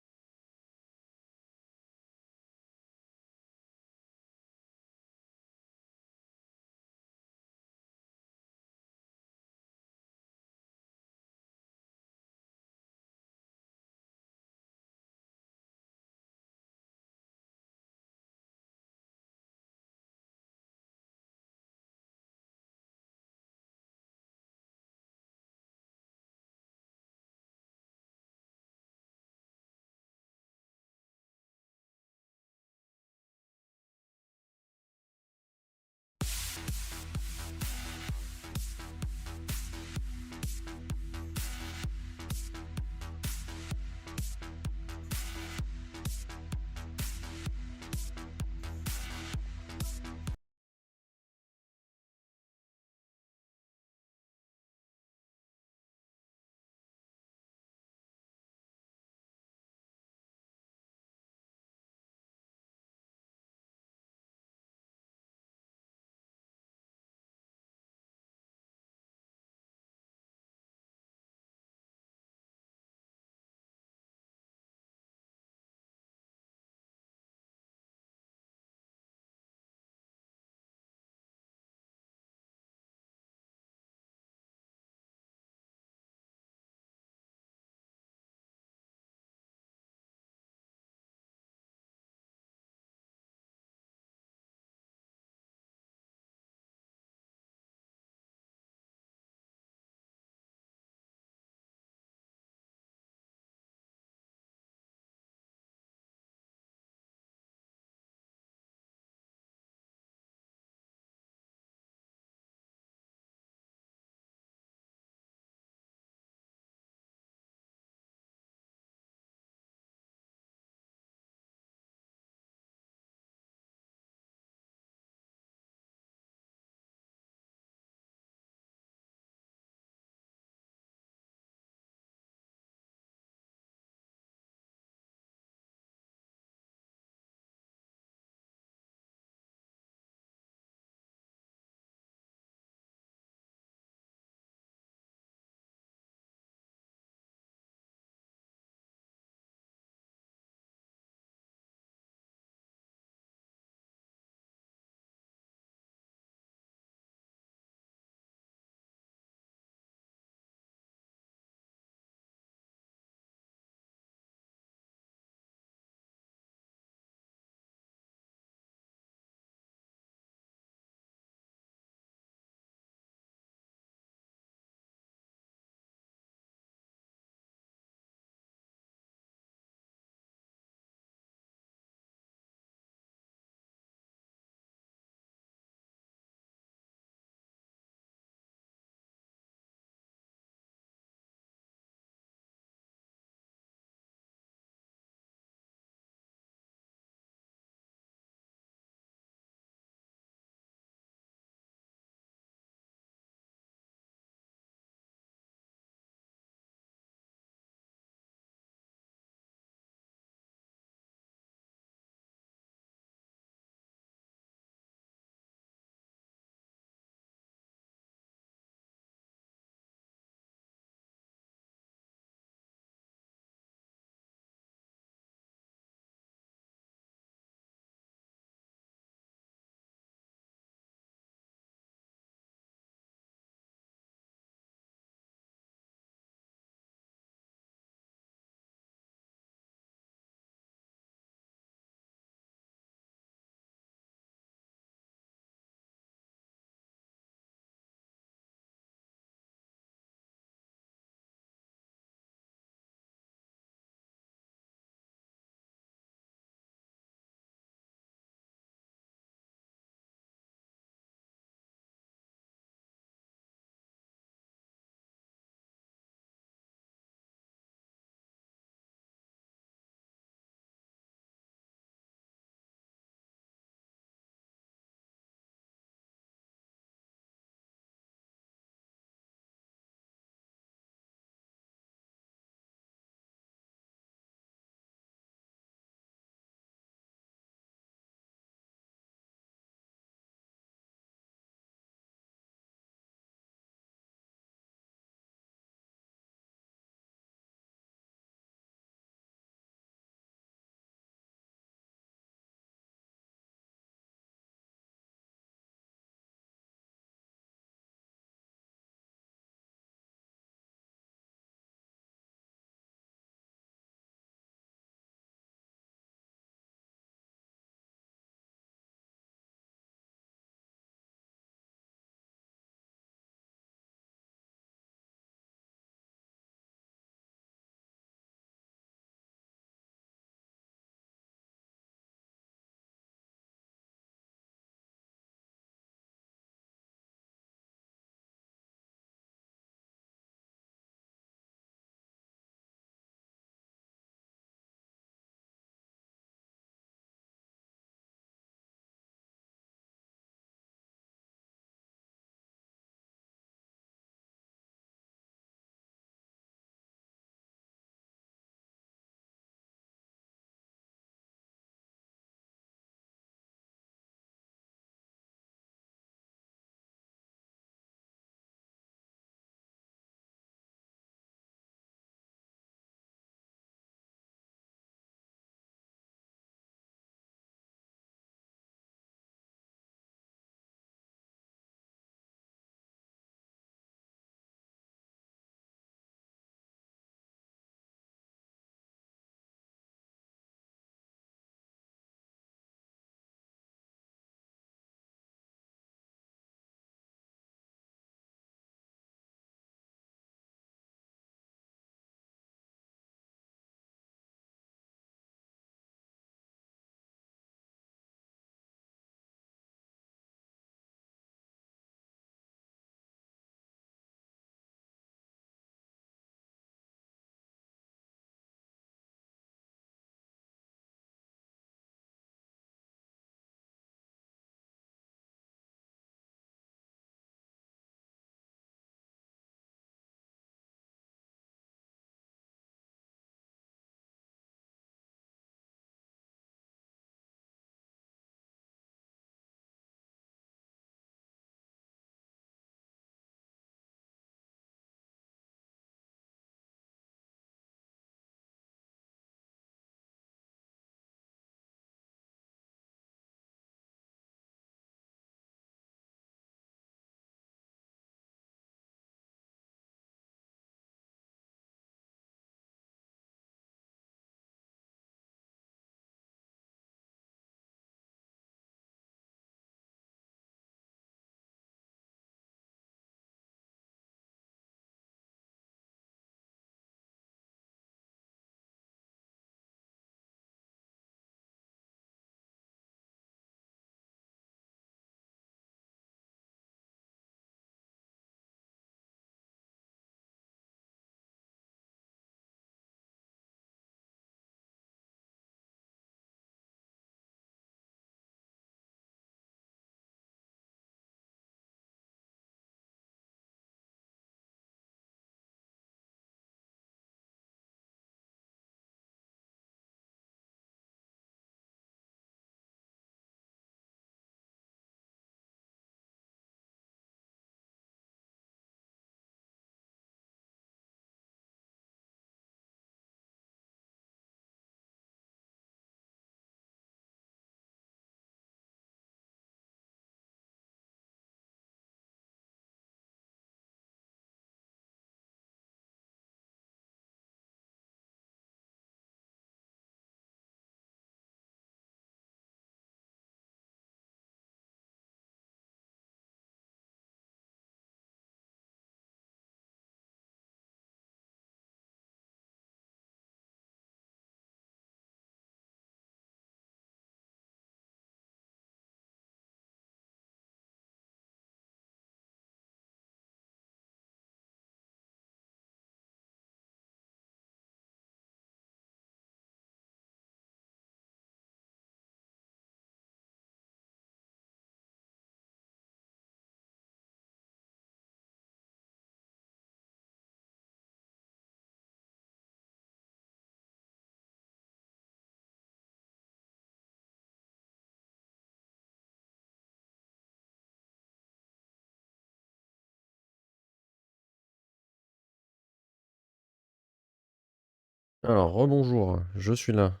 A: Alors, rebonjour, je suis là.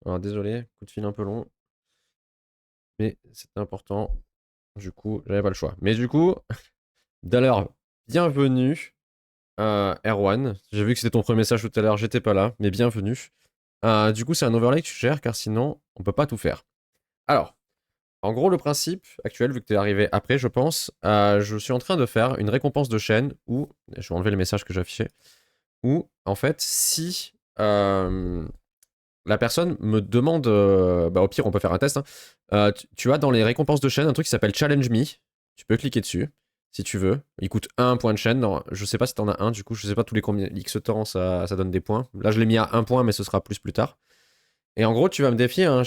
A: Alors, désolé, coup de fil un peu long, mais c'était important. Du coup, j'avais pas le choix. Mais du coup, d'ailleurs, bienvenue, Erwan. J'ai vu que c'était ton premier message tout à l'heure, j'étais pas là, mais bienvenue. Du coup, c'est un overlay que tu gères, car sinon, on peut pas tout faire. Alors, en gros, le principe actuel, vu que tu es arrivé après, je pense, je suis en train de faire une récompense de chaîne où, je vais enlever le message que j'affichais, où, en fait, si la personne me demande, bah au pire on peut faire un test, hein. Tu as dans les récompenses de chaîne un truc qui s'appelle Challenge Me, tu peux cliquer dessus si tu veux, il coûte 1 point de chaîne, non, je sais pas si t'en as un du coup, je sais pas tous les combien X temps ça donne des points, là je l'ai mis à 1 point mais ce sera plus tard, et en gros tu vas me défier un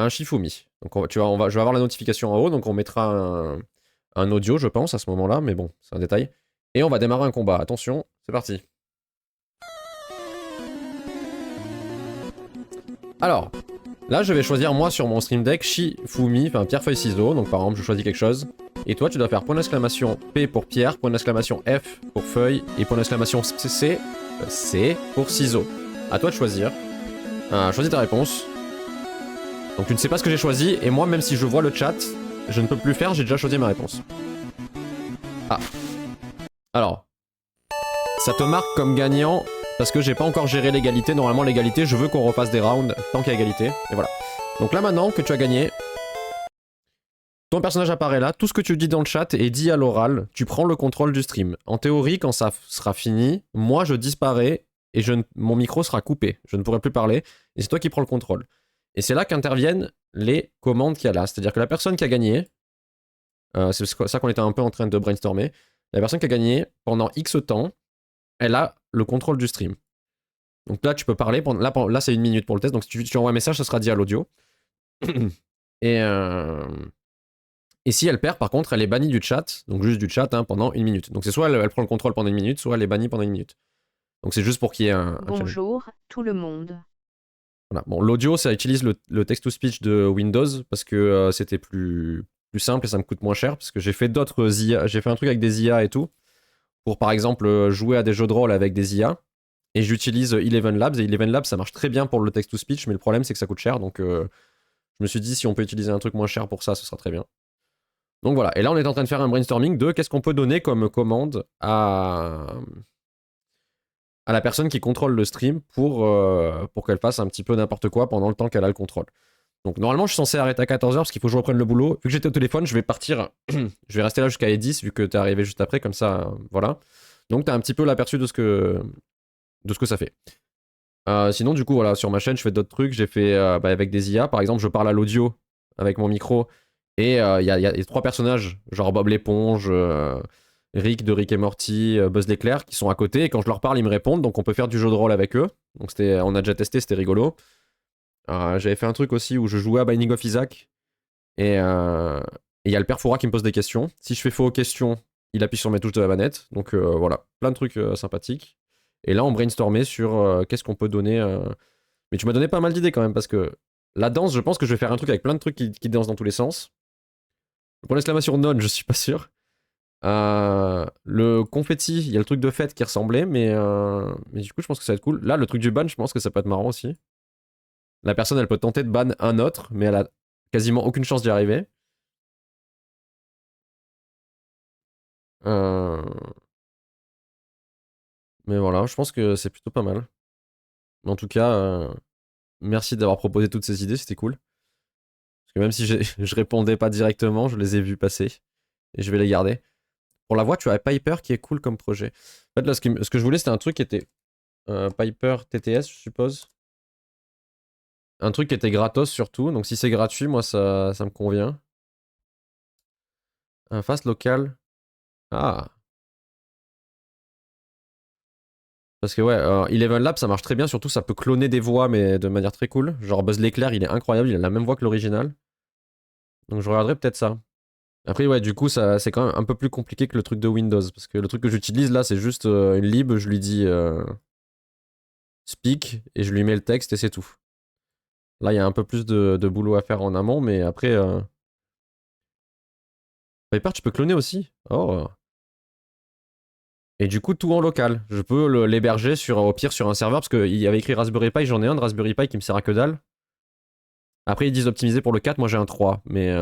A: Shifumi, donc je vais avoir la notification en haut, donc on mettra un audio je pense à ce moment là, mais bon c'est un détail, et on va démarrer un combat, attention, c'est parti. Alors, là, je vais choisir moi sur mon stream deck Shifumi, enfin pierre feuille ciseaux. Donc par exemple, je choisis quelque chose. Et toi, tu dois faire point d'exclamation P pour pierre, point d'exclamation F pour feuille et point d'exclamation C pour ciseaux. À toi de choisir. Choisis ta réponse. Donc tu ne sais pas ce que j'ai choisi et moi, même si je vois le chat, je ne peux plus faire. J'ai déjà choisi ma réponse. Ah. Alors, ça te marque comme gagnant parce que j'ai pas encore géré l'égalité. Normalement, l'égalité, je veux qu'on refasse des rounds tant qu'il y a égalité. Et voilà. Donc là maintenant que tu as gagné, ton personnage apparaît là, tout ce que tu dis dans le chat est dit à l'oral, tu prends le contrôle du stream. En théorie, quand ça sera fini, moi je disparais et mon micro sera coupé. Je ne pourrai plus parler et c'est toi qui prends le contrôle. Et c'est là qu'interviennent les commandes qu'il y a là. C'est-à-dire que la personne qui a gagné, c'est ça qu'on était un peu en train de brainstormer, la personne qui a gagné pendant X temps, elle a le contrôle du stream. Donc là, tu peux parler. Là c'est 1 minute pour le test. Donc si tu envoies un message, ça sera dit à l'audio. Et, et si elle perd, par contre, elle est bannie du chat, donc juste du chat, hein, pendant 1 minute. Donc c'est soit elle prend le contrôle pendant 1 minute, soit elle est bannie pendant 1 minute. Donc c'est juste pour qu'il y ait un challenge.
B: Bonjour, tout le monde.
A: Voilà. Bon, l'audio, ça utilise le text-to-speech de Windows parce que c'était plus simple et ça me coûte moins cher. Parce que j'ai fait d'autres IA, j'ai fait un truc avec des IA et tout, pour par exemple jouer à des jeux de rôle avec des IA. Et j'utilise Eleven Labs, et Eleven Labs, ça marche très bien pour le text-to-speech, mais le problème, c'est que ça coûte cher. Donc je me suis dit, si on peut utiliser un truc moins cher pour ça, ce sera très bien. Donc voilà, et là on est en train de faire un brainstorming de qu'est-ce qu'on peut donner comme commande à la personne qui contrôle le stream pour qu'elle fasse un petit peu n'importe quoi pendant le temps qu'elle a le contrôle. Donc normalement je suis censé arrêter à 14h parce qu'il faut que je reprenne le boulot. Vu que j'étais au téléphone, je vais partir, je vais rester là jusqu'à 10 vu que t'es arrivé juste après, comme ça, voilà. Donc t'as un petit peu l'aperçu de ce que ça fait. Sinon du coup voilà, sur ma chaîne je fais d'autres trucs, j'ai fait avec des IA, par exemple je parle à l'audio avec mon micro. Et il y a 3 personnages, genre Bob l'éponge, Rick de Rick et Morty, Buzz l'éclair, qui sont à côté. Et quand je leur parle, ils me répondent. Donc on peut faire du jeu de rôle avec eux. Donc on a déjà testé, c'était rigolo. J'avais fait un truc aussi où je jouais à Binding of Isaac. Et il y a le père Foura qui me pose des questions. Si je fais faux aux questions, il appuie sur mes touches de la manette. Donc voilà, plein de trucs sympathiques. Et là, on brainstormait sur qu'est-ce qu'on peut donner. Mais tu m'as donné pas mal d'idées quand même, parce que la danse, je pense que je vais faire un truc avec plein de trucs qui dansent dans tous les sens. Pour l'exclamation non, je suis pas sûr. Le confetti, il y a le truc de fête qui ressemblait, mais du coup, je pense que ça va être cool. Là, le truc du ban, je pense que ça peut être marrant aussi. La personne, elle peut tenter de ban un autre, mais elle a quasiment aucune chance d'y arriver. Euh, Mais voilà, je pense que c'est plutôt pas mal. Mais en tout cas, merci d'avoir proposé toutes ces idées, c'était cool. Parce que même si je répondais pas directement, je les ai vus passer. Et je vais les garder. Pour la voix, tu as Piper qui est cool comme projet. En fait, là, ce que je voulais, c'était un truc qui était Piper TTS, je suppose. Un truc qui était gratos surtout. Donc si c'est gratuit, moi, ça me convient. Un fast local. Ah. Parce que ouais, Eleven Lab, ça marche très bien. Surtout, ça peut cloner des voix, mais de manière très cool. Genre Buzz l'éclair, il est incroyable. Il a la même voix que l'original. Donc je regarderai peut-être ça. Après, ouais, du coup, c'est quand même un peu plus compliqué que le truc de Windows. Parce que le truc que j'utilise là, c'est juste une lib. Je lui dis speak et je lui mets le texte et c'est tout. Là, il y a un peu plus de boulot à faire en amont, mais après. Viper, tu peux cloner aussi. Oh. Et du coup, tout en local. Je peux l'héberger au pire sur un serveur parce qu'il y avait écrit Raspberry Pi, j'en ai un de Raspberry Pi qui me sert à que dalle. Après, ils disent optimiser pour le 4, moi j'ai un 3. Mais.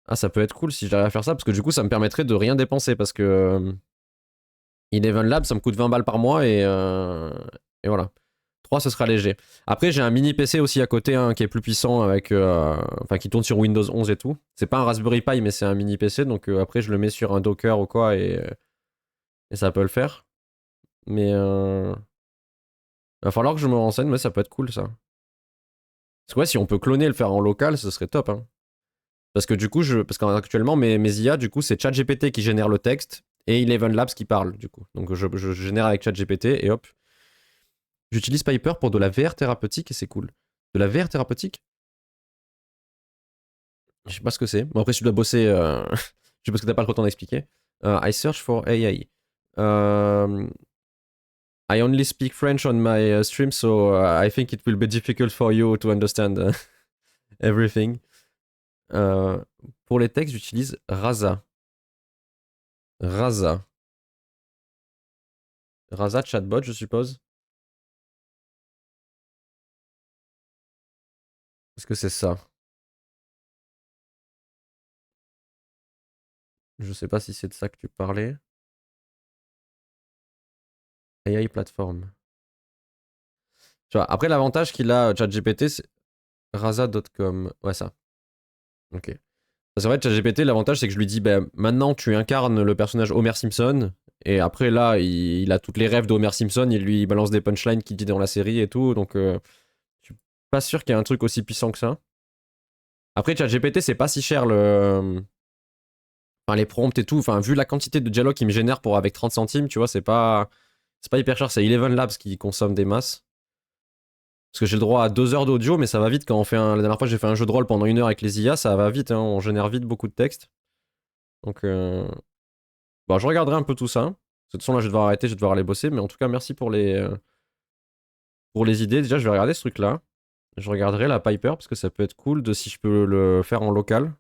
A: Ah, ça peut être cool si j'arrive à faire ça parce que du coup, ça me permettrait de rien dépenser parce que. Eleven Labs, ça me coûte 20 balles par mois et voilà. 3, ce sera léger. Après, j'ai un mini PC aussi à côté hein, qui est plus puissant avec. Enfin, qui tourne sur Windows 11 et tout. C'est pas un Raspberry Pi, mais c'est un mini PC. Donc après, je le mets sur un Docker ou quoi et ça peut le faire. Mais. Va falloir que je me renseigne, mais ça peut être cool ça. Parce que ouais, si on peut cloner et le faire en local, ce serait top. Hein. Parce que du coup, parce qu'actuellement, mes IA, du coup, c'est ChatGPT qui génère le texte et Eleven Labs qui parle, du coup. Donc je génère avec ChatGPT et hop. J'utilise Piper pour de la VR thérapeutique et c'est cool. De la VR thérapeutique? Je sais pas ce que c'est. Bon, après, si tu dois bosser, je sais pas ce que t'as pas trop le temps d'expliquer. I search for AI. I only speak French on my stream, so I think it will be difficult for you to understand everything. Euh, pour les textes, j'utilise Rasa. Rasa. Rasa chatbot, je suppose. Est-ce que c'est ça? Je sais pas si c'est de ça que tu parlais. AI platform. Tu vois, après, l'avantage qu'il a, ChatGPT, c'est rasa.com. Ouais, ça. Ok. C'est vrai, ChatGPT, l'avantage, c'est que je lui dis, ben, maintenant, tu incarnes le personnage Homer Simpson. Et après, là, il a toutes les rêves d'Homer Simpson. Il lui balance des punchlines qu'il dit dans la série et tout. Donc, je suis pas sûr qu'il y ait un truc aussi puissant que ça. Après, ChatGPT, c'est pas si cher enfin, les prompts et tout. Enfin, vu la quantité de dialogue qu'il me génère pour avec 30 centimes, tu vois, c'est pas hyper cher. C'est Eleven Labs qui consomme des masses. Parce que j'ai le droit à 2 heures d'audio, mais ça va vite quand on fait un. La dernière fois, j'ai fait un jeu de rôle pendant 1 heure avec les IA, ça va vite, hein, on génère vite beaucoup de texte. Donc, bon, je regarderai un peu tout ça. De toute façon, là, je vais devoir arrêter, je vais devoir aller bosser, mais en tout cas, merci pour les idées. Déjà, je vais regarder ce truc-là. Je regarderai la Piper, parce que ça peut être cool de si je peux le faire en local.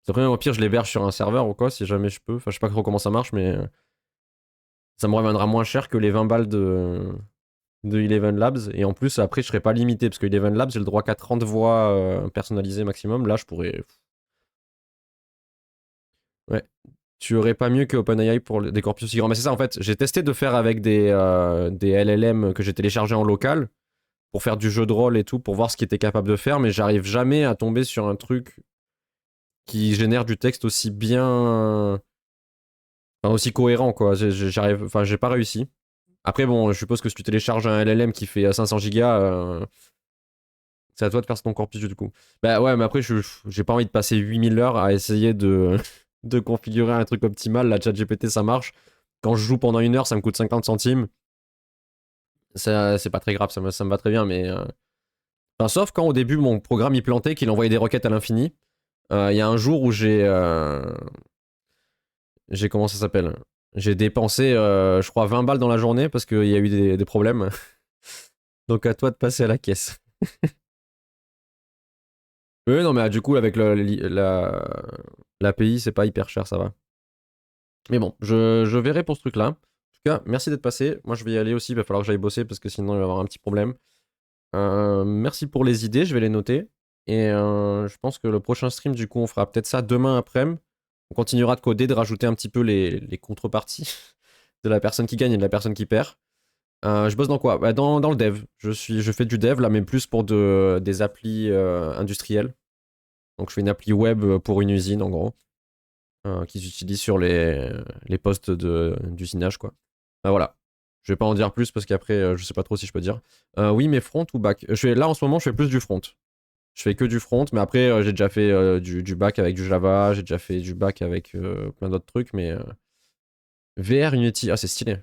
A: C'est vrai, au pire, je l'héberge sur un serveur ou quoi, si jamais je peux. Enfin, je sais pas trop comment ça marche, mais ça me reviendra moins cher que les 20 balles de Eleven Labs. Et en plus, après, je serai pas limité, parce que Eleven Labs, j'ai le droit qu'à 30 voix personnalisées maximum. Là, je pourrais. Ouais. Tu aurais pas mieux que OpenAI pour des corpus aussi grands. Mais c'est ça, en fait, j'ai testé de faire avec des LLM que j'ai téléchargés en local pour faire du jeu de rôle et tout, pour voir ce qu'il était capable de faire, mais j'arrive jamais à tomber sur un truc qui génère du texte aussi bien. Enfin, aussi cohérent, quoi. J'arrive. Enfin, j'ai pas réussi. Après, bon, je suppose que si tu télécharges un LLM qui fait 500 gigas, c'est à toi de faire ton corpus du coup. Bah ouais, mais après, j'ai pas envie de passer 8000 heures à essayer de configurer un truc optimal. La ChatGPT, ça marche. Quand je joue pendant 1 heure, ça me coûte 50 centimes. Ça, c'est pas très grave, ça me va très bien, mais. Enfin, sauf quand au début, mon programme il plantait, qu'il envoyait des requêtes à l'infini. Il y a un jour où j'ai. Comment ça s'appelle? J'ai dépensé, je crois, 20 balles dans la journée parce qu'il y a eu des problèmes. Donc à toi de passer à la caisse. Oui, non, mais du coup, avec l'API, c'est pas hyper cher, ça va. Mais bon, je verrai pour ce truc-là. En tout cas, merci d'être passé. Moi, je vais y aller aussi. Il va falloir que j'aille bosser parce que sinon, il va y avoir un petit problème. Merci pour les idées, je vais les noter. Et je pense que le prochain stream, du coup, on fera peut-être ça demain après-midi. On continuera de coder, de rajouter un petit peu les contreparties de la personne qui gagne et de la personne qui perd. Je bosse dans quoi? Bah, dans le dev. Je fais du dev là, mais plus pour des applis industrielles. Donc je fais une appli web pour une usine en gros, qu'ils utilisent sur les postes d'usinage quoi. Bah, voilà. Je vais pas en dire plus parce qu'après je sais pas trop si je peux dire. Oui, mais front ou back? Là en ce moment je fais plus du front. Je fais que du front, mais après j'ai déjà fait du back avec du Java, j'ai déjà fait du back avec plein d'autres trucs, mais VR Unity, ah c'est stylé.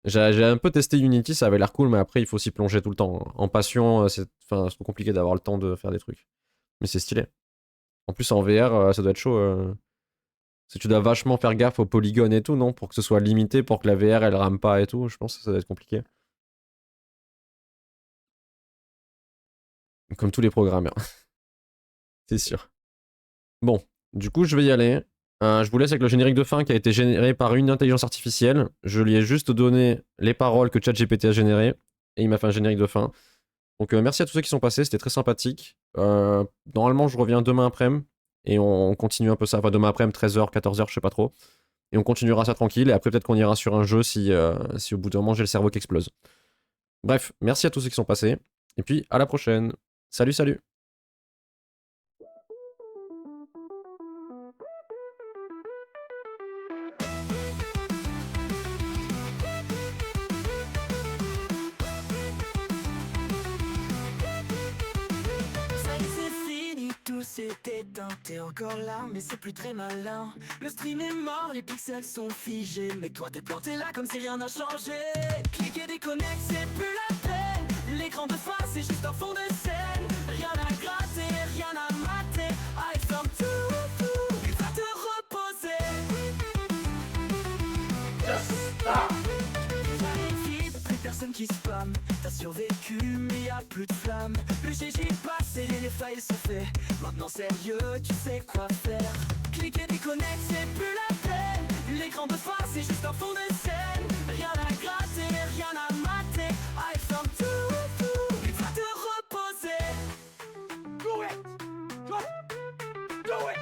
A: J'ai un peu testé Unity, ça avait l'air cool, mais après il faut s'y plonger tout le temps. En passion, c'est trop compliqué d'avoir le temps de faire des trucs. Mais c'est stylé. En plus en VR, ça doit être chaud. Tu dois vachement faire gaffe aux polygones et tout, non? Pour que ce soit limité, pour que la VR elle rame pas et tout. Je pense que ça doit être compliqué. Comme tous les programmeurs, c'est sûr. Bon, du coup, je vais y aller. Je vous laisse avec le générique de fin qui a été généré par une intelligence artificielle. Je lui ai juste donné les paroles que ChatGPT a générées et il m'a fait un générique de fin. Donc merci à tous ceux qui sont passés, c'était très sympathique. Normalement, je reviens demain après-midi et on continue un peu ça. Enfin, demain après-midi, 13h, 14h, je sais pas trop. Et on continuera ça tranquille. Et après, peut-être qu'on ira sur un jeu si au bout d'un moment j'ai le cerveau qui explose. Bref, merci à tous ceux qui sont passés. Et puis à la prochaine. Salut, salut.
C: Ça y est, c'est fini, tout s'est éteint. T'es encore là, mais c'est plus très malin. Le stream est mort, les pixels sont figés. Mais toi t'es planté là comme si rien n'a changé. Cliquer, déconnecte, c'est plus la peine. L'écran de face, c'est juste un fond de scène. Rien à gratter, rien à mater. Allez, ferme tout, et va te reposer. Plus personne qui spam, t'as survécu mais y'a plus de flamme. Le GG est passé, les failles sont faits. Maintenant sérieux, tu sais quoi faire. Cliquer, déconnecte, c'est plus la peine. L'écran de face, c'est juste un fond de scène. Rien à gratter, rien à mater. Allez, ferme tout, et va te reposer. Do it, do it, do it.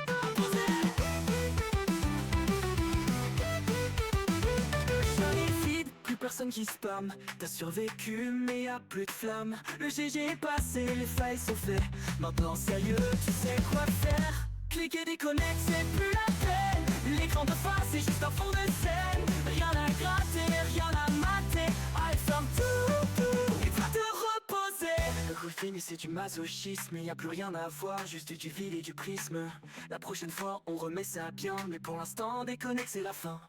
C: Plus personne qui spam, t'as survécu mais y'a plus de flamme. Le GG est passé, les failles sont faites. Maintenant sérieux, tu sais quoi faire. Cliquer, déconnecte, c'est plus la peine. L'écran de face, c'est juste un fond de scène. Rien à gratter, rien à mater. Allez, ferme tout, et va te reposer. Le coup fini, c'est du masochisme. Y'a plus rien à voir, juste du vide et du prisme. La prochaine fois, on remet ça bien. Mais pour l'instant, déconnecte, c'est la fin.